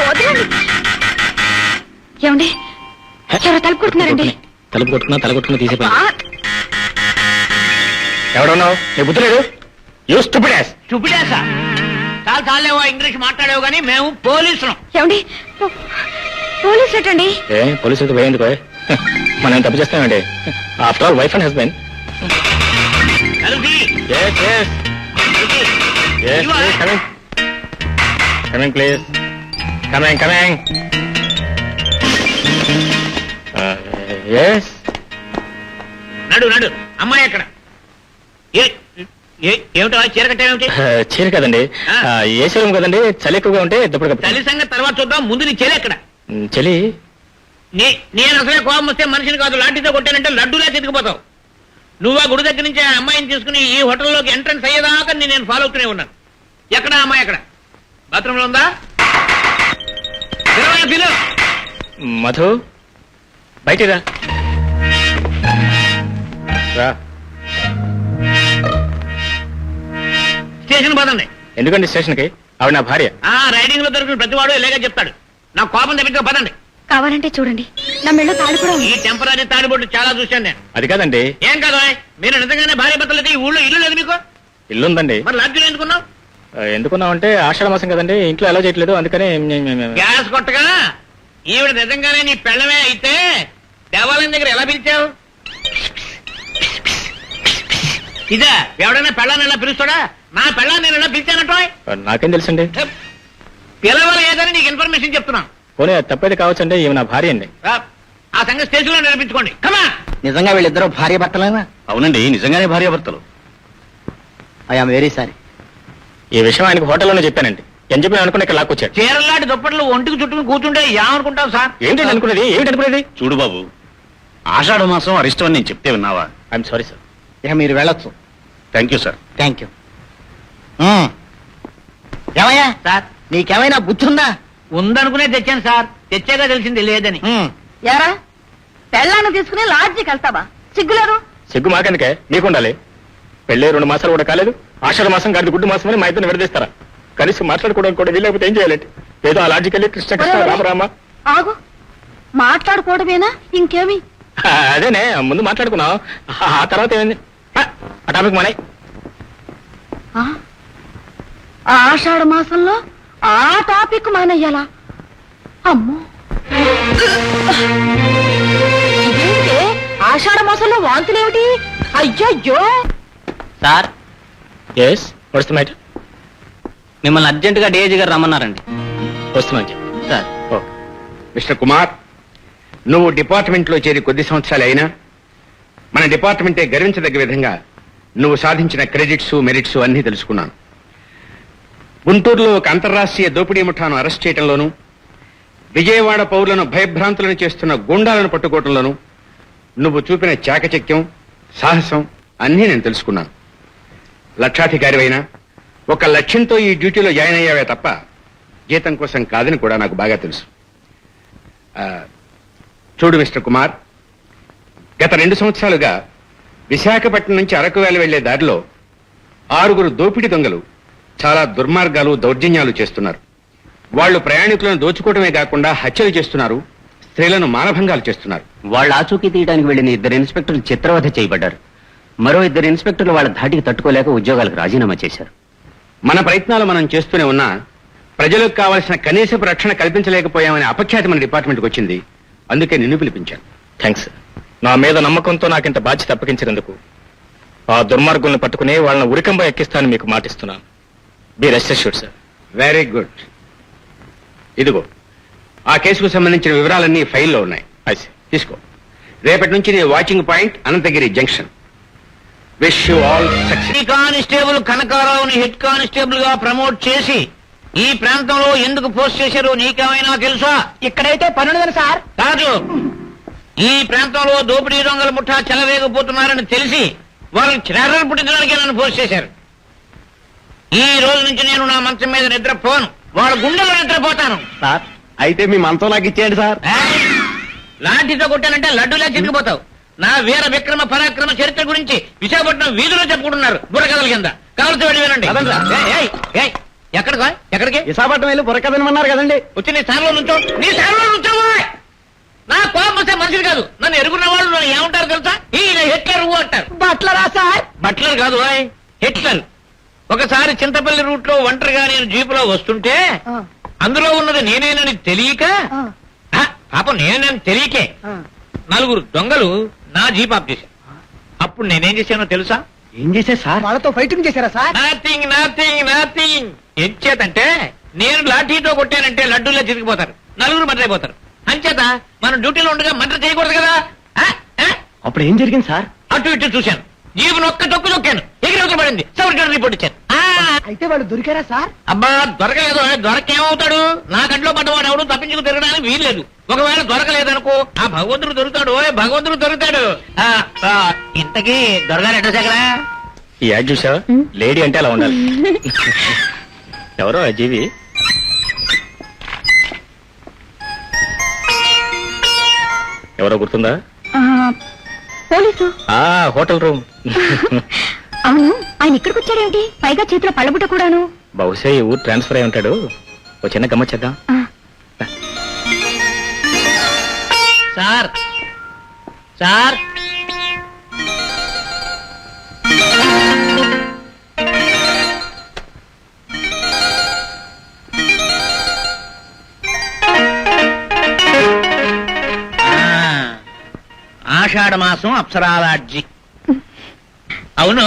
వదలండి. ఏమండి ఎవరో తలుపు కొడుతున్నారండి. తలుపు కొట్టుకున్నా తల కొట్టుకున్నా తీసే పని. ఆ, ఎవడున్నావు? నీ బుద్ధి లేదు? You stupid as. చూపిడేసా చాలు చాలేవో ఇంగ్లీష్ మాట్లాడేవు కానీ మేము పోలీసులం. ఏమండి పోలీసు ఏంటండి? ఏ పోలీసులతో భయం ఎందుకు? మనం తప్పు చేస్తామండి. After all wife and husband. కలిసి కమింగ్ ప్లీజ్. కమింగ్. ఎస్. నడు అమ్మాయి ఎక్కడ? ఏమిటో చీర కట్టేమిటి? చీర కదండి, ఏసీ రూమ్ కదండి. చలి ఎక్కువగా ఉంటే దుప్పటి కప్పు. చలి సంగతి తర్వాత చూద్దాం, ముందు నీ చెలి ఎక్కడ? చలి నేను అసలే కోపం వస్తే మనిషిని కాదు లాఠీతో కొట్టానంటే లడ్డూలా చెతికిపోతావు. నువ్వు ఆ గుడి దగ్గర నుంచి ఆ అమ్మాయిని తీసుకుని ఈ హోటల్లోకి ఎంట్రన్స్ అయ్యేదాకా నేను ఫాలో అవుతూనే ఉన్నాను. ఎక్కడ అమ్మాయి ఎక్కడ? బాత్రూంలో ఉందా? పిలు. మధు బయటికి రా. స్టేషన్ పదండి. ఎందుకండి స్టేషన్కి? ఆవిడ నా భార్య. రైడింగ్ లో దొరికిన ప్రతివాడు ఇలాగే చెప్తాడు. నా కోపం తప్పించుకో పదండి. కావాలంటే చూడండి, నా మెళ్ళో తాళి కూడా ఉంది. ఈ టెంపరీ తాడిబొట్టు చాలా చూశాను నేను. అది కాదండి. ఏం కాదు, మీరు నిజంగానే భార్య భర్తలకి ఈ ఊళ్ళో ఇల్లు లేదు మీకు? ఇల్లుందండి. మరి లాడ్జీలో ఎందుకున్నావు? ఎందుకున్నామంటే ఆషాఢ మాసం కదండి, ఇంట్లో ఎలా చేయట్లేదు, అందుకని గ్యాస్ కొట్టగా ఈవిడ నిజంగానే నీ పెళ్ళమే అయితే దేవాలయం దగ్గర ఎలా పిలిచావు? ఇదే ఎవడైనా పెళ్ళాన్ని ఎలా పిలుస్తాడా? నా పెళ్ళాన్ని నేను ఎలా పిలిచానటో నాకేం తెలుసండి. పిలవాలి ఏదని నీకు ఇన్ఫర్మేషన్ చెప్తున్నాను. పోనీ తప్పేది కావచ్చండి, ఈమె నా భార్య అండి. ఆ సంగతి స్టేషన్ లో నిరూపించుకోండి. కమా. నిజంగా వీళ్ళిద్దరూ భార్య భర్తలేనా? అవునండి, నిజంగానే భార్యాభర్తలు. I'm very sorry. ఈ విషయం ఆయనకు హోటల్లోనే చెప్పానండి. ఏం చెప్పిన అనుకుని ఇక్కడ లాక్కొచ్చాడు. చీరలాంటి దుప్పట్లు ఒంటికి చుట్టుకుని కూర్చుంటే ఏమనుకుంటావు సార్? ఏంటండి అనుకునేది? చూడు బాబు, ఆషాఢ మాసం అరిష్టం అని నేను చెప్తే విన్నావా? I'm sorry sir. ఇక మీరు వెళ్ళొచ్చు. Thank you sir. Thank you. ఏమయ్యా సార్ నీకేమైనా బుద్ధి ఉందా? ఉందనుకునే తెచ్చాను సార్, తెచ్చాక తెలిసింది లేదని. ఎరా పెళ్ళాన్ని తీసుకుని లాడ్జికి వెళ్తావా? సిగ్గులేదు. సిగ్గు మాకెందుకే, మీకుండాలి. పెళ్ళే 2 మాసాలు కూడా కాలేదు. ఆషాఢ మాసం గారి గుడ్డు మాసం అని మా ఇద్దరు విడదీస్తారా? కనీసం మాట్లాడుకోవడానికి కూడా వీలేకపోతే ఏం చేయాలంటే ఏదో ఆ లాడ్జికెళ్ళి కృష్ణ రామరామ. ఆగు, మాట్లాడుకోవడమేనా ఇంకేమి? అదేనే ముందు మాట్లాడుకున్నాం, ఆ తర్వాత ఏమైంది? ఆ టాపిక్ మనై. ఆషాఢ మాసంలో ఆ టాపిక్ మానయ్యాలా? అమ్మో, ఇదేంటే ఆషాఢ మాసంలో వాంతులేమిటి? అయ్యయ్యో. Sir yes what's the matter? మిమ్మల్ని అర్జెంట్ గా డేజీ గారు రమ్మన్నారండి. వస్తున్నాను సార్ మిస్టర్ కుమార్, నువ్వు డిపార్ట్మెంట్ లో చేరి కొద్ది సంవత్సరాలు అయినా మన డిపార్ట్మెంటే గర్వించదగ్గ విధంగా నువ్వు సాధించిన క్రెడిట్స్ మెరిట్స్ అన్ని తెలుసుకున్నాను. గుంటూరులో ఒక అంతర్రాష్ట్రీయ దోపిడీ ముఠాను అరెస్ట్ చేయడంలోనూ, విజయవాడ పౌరులను భయభ్రాంతులను చేస్తున్న గూండాలను పట్టుకోవడంలోనూ నువ్వు చూపిన చాకచక్యం, సాహసం అన్నీ నేను తెలుసుకున్నాను. లక్షాధికారివైనా ఒక లక్ష్యంతో ఈ డ్యూటీలో జాయిన్ అయ్యావే తప్ప జీతం కోసం కాదని కూడా నాకు బాగా తెలుసు. చూడు మిస్టర్ కుమార్, గత 2 సంవత్సరాలుగా విశాఖపట్నం నుంచి అరకు వ్యాలీ వెళ్లే దారిలో 6 దోపిడీ దొంగలు చాలా దుర్మార్గాలు, దౌర్జన్యాలు చేస్తున్నారు. వాళ్ళు ప్రయాణికులను దోచుకోవడమే కాకుండా హత్యలు చేస్తున్నారు, స్త్రీలను మానభంగాలు చేస్తున్నారు. వాళ్ళు ఆచూకీ తీయడానికి వెళ్లిన 2 ఇన్స్పెక్టర్లు చిత్రవధ చేయబడ్డారు. మరో 2 ఇన్స్పెక్టర్లు వాళ్ళ ధాటికి తట్టుకోలేక ఉద్యోగాలకు రాజీనామా చేశారు. మన ప్రయత్నాలు మనం చేస్తూనే ఉన్నా ప్రజలకు కావాల్సిన కనీసపు రక్షణ కల్పించలేకపోయామనే అపఖ్యాతి మన డిపార్ట్మెంట్కి వచ్చింది. అందుకే నిన్ను పిలిపించాను. థ్యాంక్స్. నా మీద నమ్మకంతో నాకింత బాధ్యత అప్పగించినందుకు ఆ దుర్మార్గుల్ని పట్టుకుని వాళ్ళని ఉరికంబ ఎక్కిస్తానని మీకు మాటిస్తున్నాను. Be rest assured sir. Very good. ఇదిగో ఆ కేసుకు సంబంధించిన వివరాలన్నీ ఫైల్లో ఉన్నాయి. తీసుకో. రేపటి నుంచి నీ watching point Anantagiri junction. Wish you all success. ఈ కానిస్టేబుల్ కనకారావుని హెడ్ కానిస్టేబుల్ గా ప్రమోట్ చేసి ఈ ప్రాంతంలో ఎందుకు పోస్ట్ చేశారో నీకేమైనా తెలుసా? ఇక్కడైతే పనుందని సార్. కాదు, ఈ ప్రాంతంలో దోపిడీ దొంగల ముఠా చెలవేగపోతున్నారని తెలిసి వాళ్ళని చెరలు పుట్టించడానికి నన్ను పోస్ట్ చేశారు. ఈ రోజు నుంచి నేను నా మంచం మీద నిద్రపోను, వాళ్ళ గుండెల్లో నిద్రపోతాను. సార్ అయితే మీ మంచం నాకు ఇచ్చేయండి సార్. ఏయ్! లాఠీతో కొట్టానంటే లడ్డూలా చిరిగిపోతావు. నా వీర విక్రమ పరాక్రమ చరిత్ర గురించి విశాఖపట్నం వీధిలో చెప్పుకుంటున్నారు బుర్రకథల కింద. కావాల్సి వెళ్ళి వినండి. ఎక్కడికి? విశాఖపట్నం వెళ్ళి బుర్రకథనమన్నారు కదండి. వచ్చి నీ స్థానంలో నుంచో. నీ స్థానంలో నుంచోవా? నా కోపం వస్తే మనిషిని కాదు, నన్ను ఎరుగున్న వాళ్ళు నన్ను ఏమంటారు తెలుసా? ఈయన హిట్లర్ అంటారు. బట్లరా సార్? బట్లర్ కాదు, హిట్లర్. ఒకసారి చింతపల్లి రూట్ లో ఒంటరిగా నేను జీపులో వస్తుంటే అందులో ఉన్నది నేనేనని తెలియక, పాపం నేనేనని తెలియకే నలుగురు దొంగలు నా జీప్ ఆఫ్ చేశారు. అప్పుడు నేనేం చేశానో తెలుసా? ఏం చేశారు సార్? వాళ్ళతో ఫైటింగ్ చేశారా సార్? నథింగ్. ఎంచేతంటే నేను లాఠీతో కొట్టానంటే లడ్డూల్లో చిరిగిపోతారు, నలుగురు మర్రైపోతారు. అంచేత మనం డ్యూటీలో ఉండగా మర్డర్ చేయకూడదు కదా. అప్పుడు ఏం జరిగింది సార్? అటు ఇటు చూశాను, జీబును ఒక్క తొక్కు తొక్కాను, ఎగిరి పడింది. సౌకర్యం రిపోర్ట్ ఇచ్చాను. అయితే వాళ్ళు దొరికారా సార్? అబ్బా దొరకలేదు. దొరకేమవుతాడు? నా కంట్లో పడ్డవాడు ఎవడు తప్పించుకు తిరగడానికి వీల్లేదు. ఒకవేళ దొరకలేదనుకో ఆ భగవంతుడు దొరుకుతాడు. భగవంతుడు దొరుకుతాడు. ఇంతకీ దొరగారు ఎట్ట దగ్గర? ఈ యాడ్ చూసావా? లేడీ అంటే అలా ఉండాలి. ఎవరో ఆ జీవి? ఎవరో గుర్తుందా? పోలీసు. Hotel room. అవును, ఆయన ఇక్కడికి వచ్చాడేమిటి? పైగా చేతిలో పళ్ళబుట్ట కూడాను. బహుశా ఈ ఊరు ట్రాన్స్ఫర్ అయి ఉంటాడు. ఓ చిన్న గమ్మచ్చేద్దాం. సార్ సార్ ఆషాఢ మాసం అప్సరాలాడ్జి. అవును,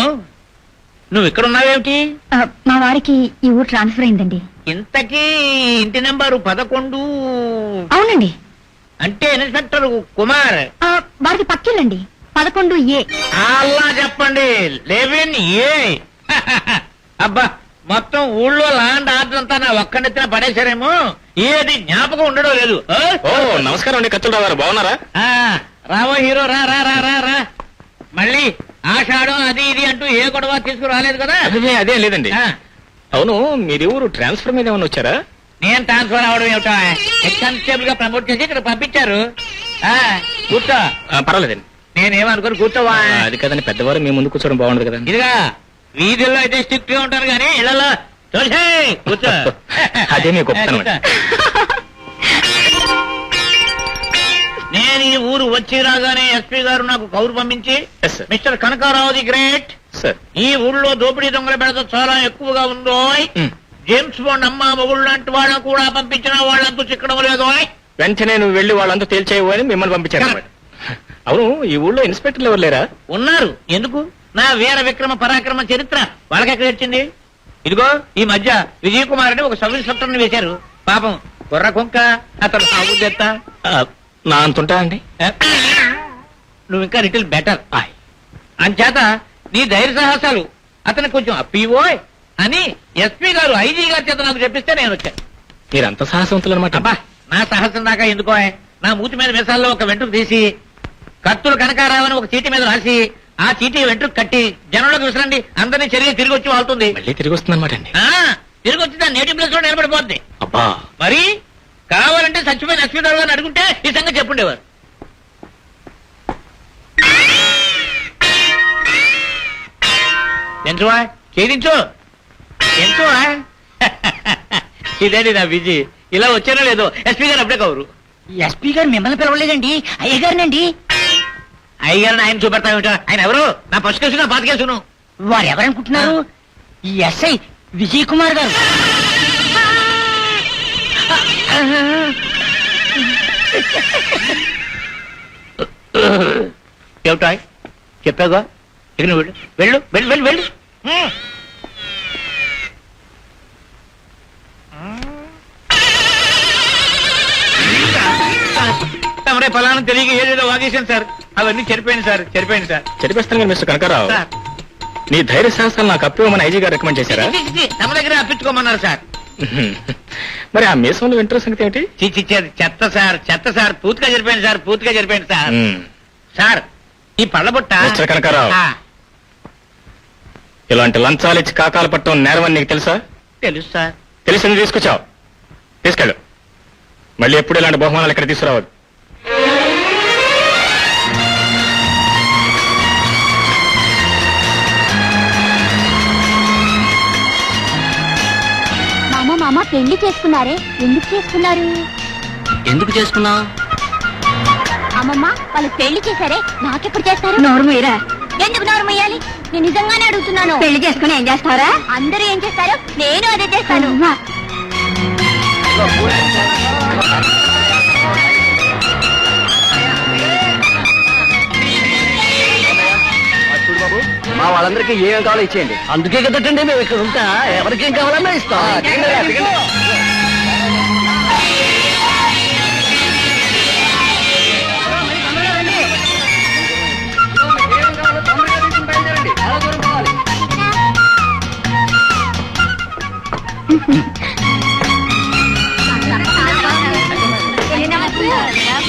నువ్వు ఇక్కడ ఉన్నావేమిటి? మా వారికి ఈ ఊరు ట్రాన్స్ఫర్ అయిందండి. ఇంతకీ ఇంటి నెంబరు 11. అవునండి. అంటే ఇన్స్పెక్టర్ కుమార్. వారికి పక్కిల్లండి, 11A. అల్లా చెప్పండి, 11A. అబ్బా, మొత్తం ఊళ్ళో ల్యాండ్ ఆర్డర్ అంతా నా ఒక్కడెత్తిన పడేశారేమో. ఏది జ్ఞాపకం ఉండడం లేదు. నమస్కారం అండి కత్తులరావు గారు, బాగున్నారా? రావో హీరో, రా రా రా రా రా. మళ్ళీ ఆషాఢం అది ఇది అంటూ ఏ గొడవ తీసుకురాలేదు కదా? అదే లేదండి. అవును, మీరు ఊరు ట్రాన్స్ఫర్ మీద ఏమన్నా వచ్చారా? నేను ట్రాన్స్ఫర్ అవడం ఏమిటో, హెడ్ కానిస్టేబుల్ గా ప్రమోట్ చేసి ఇక్కడ పంపించారు. కూర్చో. పర్వాలేదండి. నేనేమనుకోను, కూర్చోవా. అది కదండి, పెద్దవారు మీ ముందు కూర్చోవడం బాగుండదు కదా. ఇదిగా వీధుల్లో అయితే స్ట్రిక్ట్ గా ఉంటారు కానీ ఇళ్లలో చూసే కూర్చో. అదే మీ గొప్పతనం. నేను ఈ ఊరు వచ్చి రాగానే ఎస్పీ గారు నాకు కౌరు పంపించి, mister Kanakarao the great sir, ఈ ఊళ్ళో దోపిడీ దొంగల బెడత చాలా ఎక్కువగా ఉందో, జేమ్స్ బాండ్ అమ్మ మొగుళ్ళు లాంటి వాళ్ళని కూడా పంపించిన వాళ్ళంతా చిక్కడం లేదో. వెంటనే నువ్వు వెళ్లి వాళ్ళంతా తేల్చేయవు అని మిమ్మల్ని పంపించారు. అవును, ఈ ఊళ్ళో ఇన్స్పెక్టర్లు ఎవరు లేరా? ఉన్నారు. ఎందుకు? నా వీర విక్రమ పరాక్రమ చరిత్ర వాళ్ళకెక్కడ వచ్చింది? ఇదిగో ఈ మధ్య విజయ్ కుమార్ అని ఒక సబ్ ఇన్స్పెక్టర్ ని వేశారు. పాపం కుర్ర కుంక, అతను సాగుతా. నా అంతుంటా అండి. నువ్వు ఇంకా లిటిల్ బెటర్. అంచేత నీ ధైర్య సాహసాలు అతను కొంచెం అప్పివోయ్ అని ఎస్పీ గారు ఐజీ గారి చేత నాకు చెప్పిస్తే నేను వచ్చాను. మీరంత సాహసవంతులు అనమాట. అబ్బా, నా సాహసం దాకా ఎందుకో. నా మూతి మీద మిసాల్లో ఒక వెంట్రుకు తీసి కత్తులు కనకారావు అని ఒక చీటీ మీద రాసి ఆ చీటీ వెంట్రుకు కట్టి జనంలోకి విసరండి, అందరినీ చర్య తిరిగి వచ్చి వాళ్తుంది. మళ్ళీ తిరిగి వస్తుంది అనమాట అండి. తిరిగి వచ్చి దాని నేటివ్ ప్లేస్ లో నిలబడిపోద్ది. అబ్బా, మరి కావాలంటే చచ్చిపోయిన ఎస్పీ గారు అని అడుగుంటే ఈ సంగతి చెప్పుండేవారు. ఎంచువా చేయించు ఎంచువా. ఇదేంటి నా బిజీ, ఇలా వచ్చానో లేదో ఎస్పీ గారు అప్పుడే కవరు. ఎస్పీ గారు మిమ్మల్ని పిలవలేదండి, అయ్యగారినండి. అయ్యగారిని ఆయన చూపెడతామేటో. ఆయన ఎవరు? నా ఫస్ట్ కేసు, నా పాత కేసును. వారు ఎవరనుకుంటున్నారు? ఈ ఎస్ఐ విజయ్ కుమార్ గారు. ఏమిటా చెప్పాగా? ఇక నువ్వు వెళ్ళు వెళ్ళు వెళ్ళు వెళ్ళు. తమరే ఫలానా తెలియక ఏదేదో వాగేశాను సార్. అవన్నీ చెరిపోయింది సార్. చెరిపేస్తాను కదా మిస్టర్ కనకారావు. సార్ నీ ధైర్య సాహసాలు నాకు అప్పివ్వమని ఐజీ గారు రికమెండ్ చేశారా? తమ దగ్గర అప్పించుకోమన్నారు సార్. మరి ఆ మీసంలో ఇంటర్ సంగతి ఏమిటి? చెత్త సార్. పూర్తిగా జరిపోయింది సార్. సార్ ఈ పళ్ళబుట్ట మిస్టర్ కనకారావు, ఆ, ఇలాంటి లంచాలు ఇచ్చి కాకాలు పట్టడం నేరమని నీకు తెలుసా? తెలుసు సార్. తెలిసింది తీసుకొచ్చావు, తీసుకెళ్ళు. మళ్ళీ ఎప్పుడు ఇలాంటి బహుమానాలు ఇక్కడ తీసుకురావద్దు. మామ పెళ్లి చేసుకున్నారే, ఎందుకు చేసుకున్నారు? ఎందుకు చేసుకున్నావు? అమ్మమ్మ వాళ్ళు పెళ్లి చేశారే, నాకెప్పుడు చేస్తారు? నోరు మీరా. ఎందుకు నోరు మొయ్యాలి? నేను నిజంగానే అడుగుతున్నాను. పెళ్లి చేసుకుని ఏం చేస్తారా? అందరూ ఏం చేస్తారు, నేను అదే చేస్తాను. మా వాళ్ళందరికీ ఏం కావాలో ఇచ్చేయండి. అందుకే కదండి మేము ఇక్కడ ఉంటా. ఎవరికేం కావాలన్నా ఇస్తాం.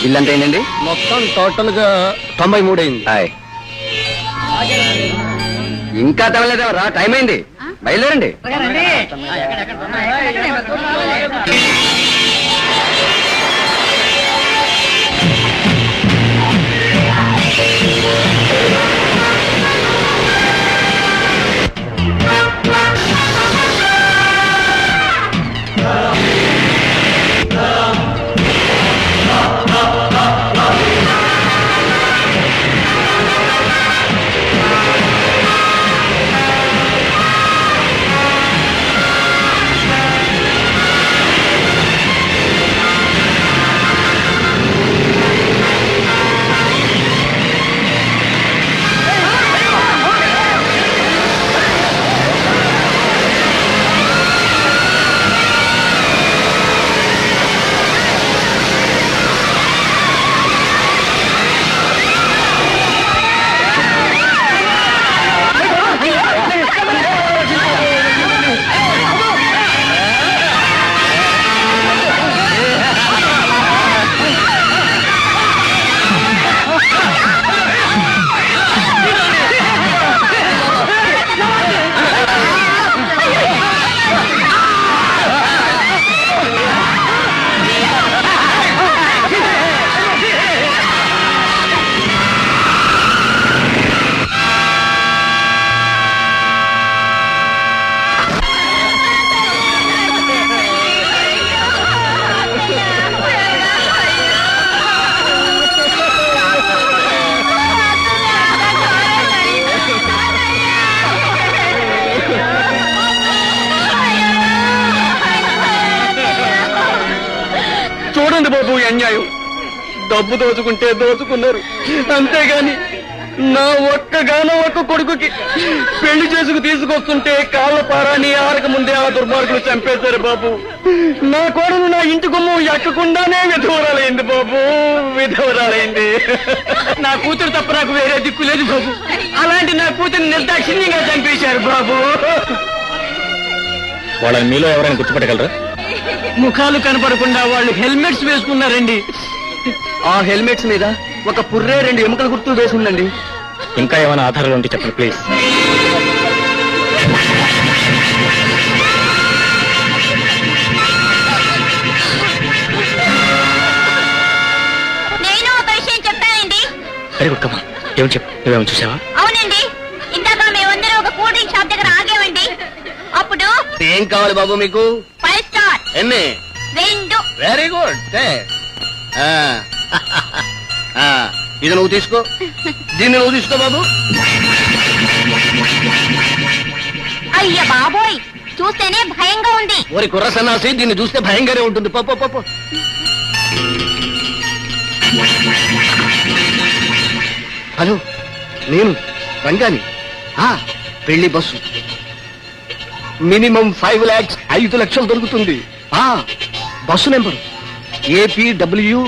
ఇల్లంతా ఏంటండి? మొత్తం టోటల్ గా 93 అయింది. ఇంకా తగలేదేవరా, టైం అయింది, బయలుదేరండి. చూడండి బాబు, అన్యాయం. డబ్బు దోచుకుంటే దోచుకున్నారు, అంతేగాని నా ఒక్క కొడుకుకి పెళ్లి చేసుకు తీసుకొస్తుంటే కాళ్ళ పారాని ఆరక ముందే ఆ దుర్మార్గులు చంపేశారు బాబు. నా కోడలు నా ఇంటి గుమ్మం ఎక్కకుండానే విధవరాలైంది బాబు, విధవరాలైంది. నా కూతురు తప్ప నాకు వేరే దిక్కు లేదు బాబు. అలాంటి నా కూతురు నిర్దాక్షిణ్యంగా చంపేశారు బాబు. వాళ్ళని మీలో ఎవరైనా గుర్తుపట్టగలరా? ముఖాలు కనపడకుండా వాళ్ళు హెల్మెట్స్ వేసుకున్నారండి. ఆ హెల్మెట్స్ మీద ఒక పుర్రే 2 ఎముకల గుర్తులు వేసుకుందండి. ఇంకా ఏమైనా ఆధారాలు ఉంటే చెప్పండి ప్లీజ్. నేను ఒక విషయం చెప్పానండి. వెరీ గుడ్, కమ్మా. ఏమని చెప్పు, నువ్వేమో చూసావా? అవునండి, ఇందాక మేమందరూ ఒక కూల్ డ్రింక్ షాప్ దగ్గర ఆగామండి. అప్పుడు ఏం కావాలి బాబు మీకు? 5 స్టార్. ఎన్ని? 2. Very good. ఇది నువ్వు తీసుకో, దీన్ని నువ్వు తీసుకో బాబు. అయ్య బాబోయ్, చూస్తేనే భయంగా ఉంది. ఓరి కుర్ర సన్నాసి, దీన్ని చూస్తే భయంగానే ఉంటుంది. పాప హలో, నేను రంగాని. పెళ్లి బస్సు మినిమం 5 lakhs 5 లక్షలు దొరుకుతుంది. Bus number APW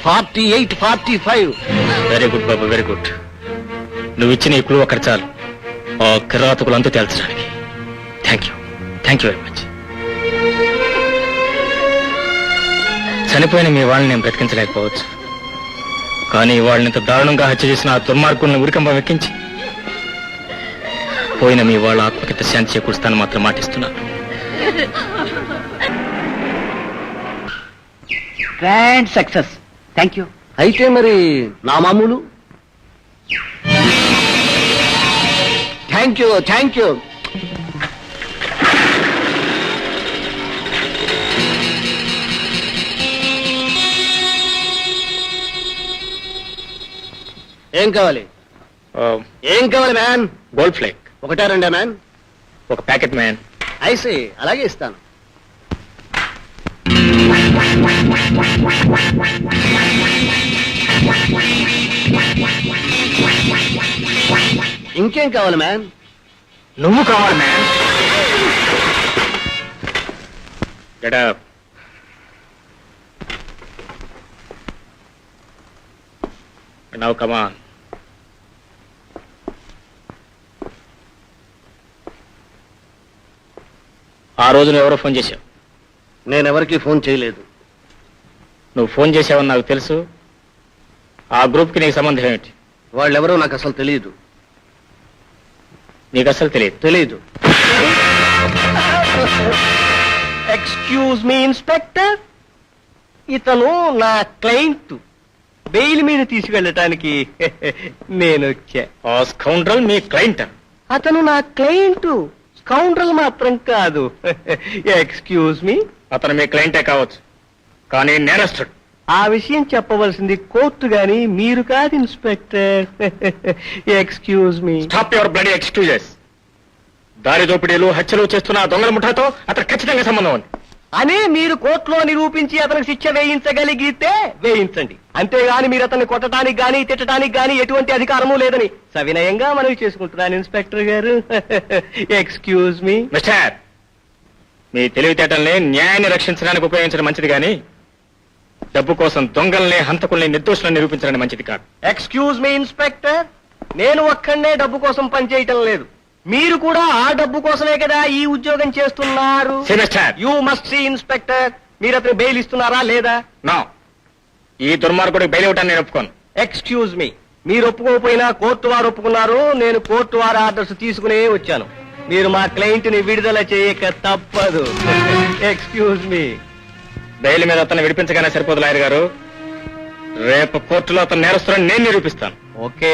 48, 45. Very good బాబు, వెరీ గుడ్. నువ్వు ఇచ్చిన ఈ క్లూ అక్కడ చాలు ఆ కిరాతకులంతా తేల్చడానికి. Thank you very much. చనిపోయిన మీ వాళ్ళని నేను బ్రతికించలేకపోవచ్చు, కానీ వాళ్ళని ఇంత దారుణంగా హత్య చేసిన ఆ దుర్మార్గుల్ని ఉరికంబం ఎక్కించి పోయిన మీ వాళ్ళ ఆత్మకిత శాంతి చేకూరుస్తాను మాత్రం మాటిస్తున్నాను. Grand success. Thank you. అయితే మరి నా మామూలు. Thank you. ఏం కావాలి మ్యాన్? గోల్డ్ ఫ్లేక్ ఒకటా రెండా మ్యాన్? ఒక ప్యాకెట్ మ్యాన్. ఐసి అలాగే ఇస్తాను. ఇంకేం కావాలి మ్యాన్? నువ్వు కావాలి man. Get up. Now come on. ఆ రోజు నువ్వు ఎవరో ఫోన్ చేశావు. నేనెవరికి ఫోన్ చేయలేదు. నువ్వు ఫోన్ చేసావని నాకు తెలుసు. ఆ గ్రూప్కి నీకు సంబంధం ఏమిటి? వాళ్ళెవరో నాకు అసలు తెలియదు. నీకు అసలు తెలీదు. ఎక్స్క్యూజ్ మీ ఇన్స్పెక్టర్, ఇతను నా క్లయింట్. బెయిల్ మీద తీసుకెళ్ళటానికి నేను వచ్చా. ఆ స్కౌండ్రల్ మీ క్లయింట్? అతను నా క్లయింట్, స్కౌండ్రల్ మాత్రం కాదు. Excuse me. అతను మీ క్లయింటే కావచ్చు, కానీ నేరస్తుడు. ఆ విషయం చెప్పవలసింది కోర్టు గాని మీరు కాదు inspector. Excuse me. Stop your bloody excuses. దారి దోపిడీలు హత్యలు చేస్తున్న ఆ దొంగల ముఠాతో అతను ఖచ్చితంగా సంబంధం ఉంది అని మీరు కోర్టులో నిరూపించి అతనికి శిక్ష వేయించగలిగితే వేయించండి. అంతేగాని మీరు అతన్ని కొట్టడానికి గాని తిట్టడానికి గాని ఎటువంటి అధికారము లేదని సవినయంగా మనవి చేసుకుంటున్నాను ఇన్స్పెక్టర్ గారు. Excuse me. మిస్టర్, మీ తెలివితేటల్ని న్యాయాన్ని రక్షించడానికి ఉపయోగించడం మంచిది కానీ డబ్బు కోసం దొంగల్ని హంతకుల్ని నిర్దోషులను నిరూపించడం మంచిది కాదు. ఎక్స్క్యూజ్ మీ ఇన్స్పెక్టర్, నేను ఒక్కడే డబ్బు కోసం పనిచేయటం లేదు. మీరు కూడా ఆ డబ్బు కోసమే కదా ఈ ఉద్యోగం చేస్తున్నారు. యూ మస్ట్ సీ ఇన్స్పెక్టర్, మీరు అతను బెయిల్ ఇస్తున్నారా లేదా? నో, ఈ దుర్మార్గుడికి బెయిల్ ఇవ్వటాన్ని నేను ఒప్పుకోను. Excuse me. మీరు ఒప్పుకోకపోయినా కోర్టు వారు ఒప్పుకున్నారు. నేను కోర్టు వారి ఆర్డర్స్ తీసుకునే వచ్చాను. మీరు మా క్లయింట్ ని విడుదల చేయక తప్పదు. Excuse me. బెయిల్ మీద అతన్ని విడిపించగానే సరిపోదు లాయర్ గారు. రేపు కోర్టులో అతను నేరస్తులని నేను నిరూపిస్తాను. ఓకే,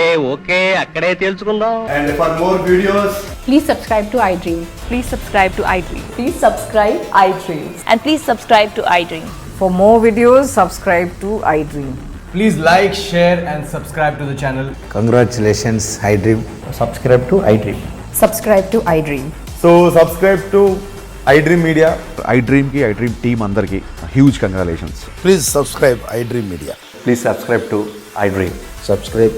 అక్కడే తెలుసుకుందాం. And for more videos, Please subscribe to iDream. Please subscribe to iDream. Please subscribe iDream. And please subscribe to iDream. For more videos, subscribe to iDream. please like, share and subscribe to the channel. Congratulations, iDream. Subscribe to iDream. Subscribe to iDream. So subscribe to iDream Media. iDream ki iDream team andarki huge congratulations. Please subscribe iDream Media. Please subscribe to iDream. Subscribe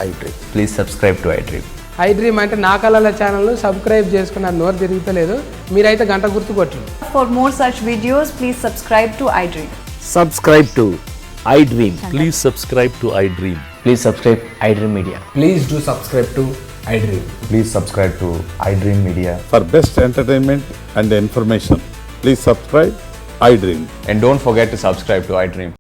iDream. Please subscribe to iDream. iDream అంటే నా కళల channel subscribe చేసుకున్న నోరు తిరుగుతలేదు. మీరైతే గంట గుర్తు కొట్టండి. For more such videos, please subscribe to iDream. Subscribe to iDream. Please subscribe to iDream. Please subscribe iDream Media. Please do subscribe to iDream. Please subscribe to iDream Media. For best entertainment and information, please subscribe iDream. And don't forget to subscribe to iDream.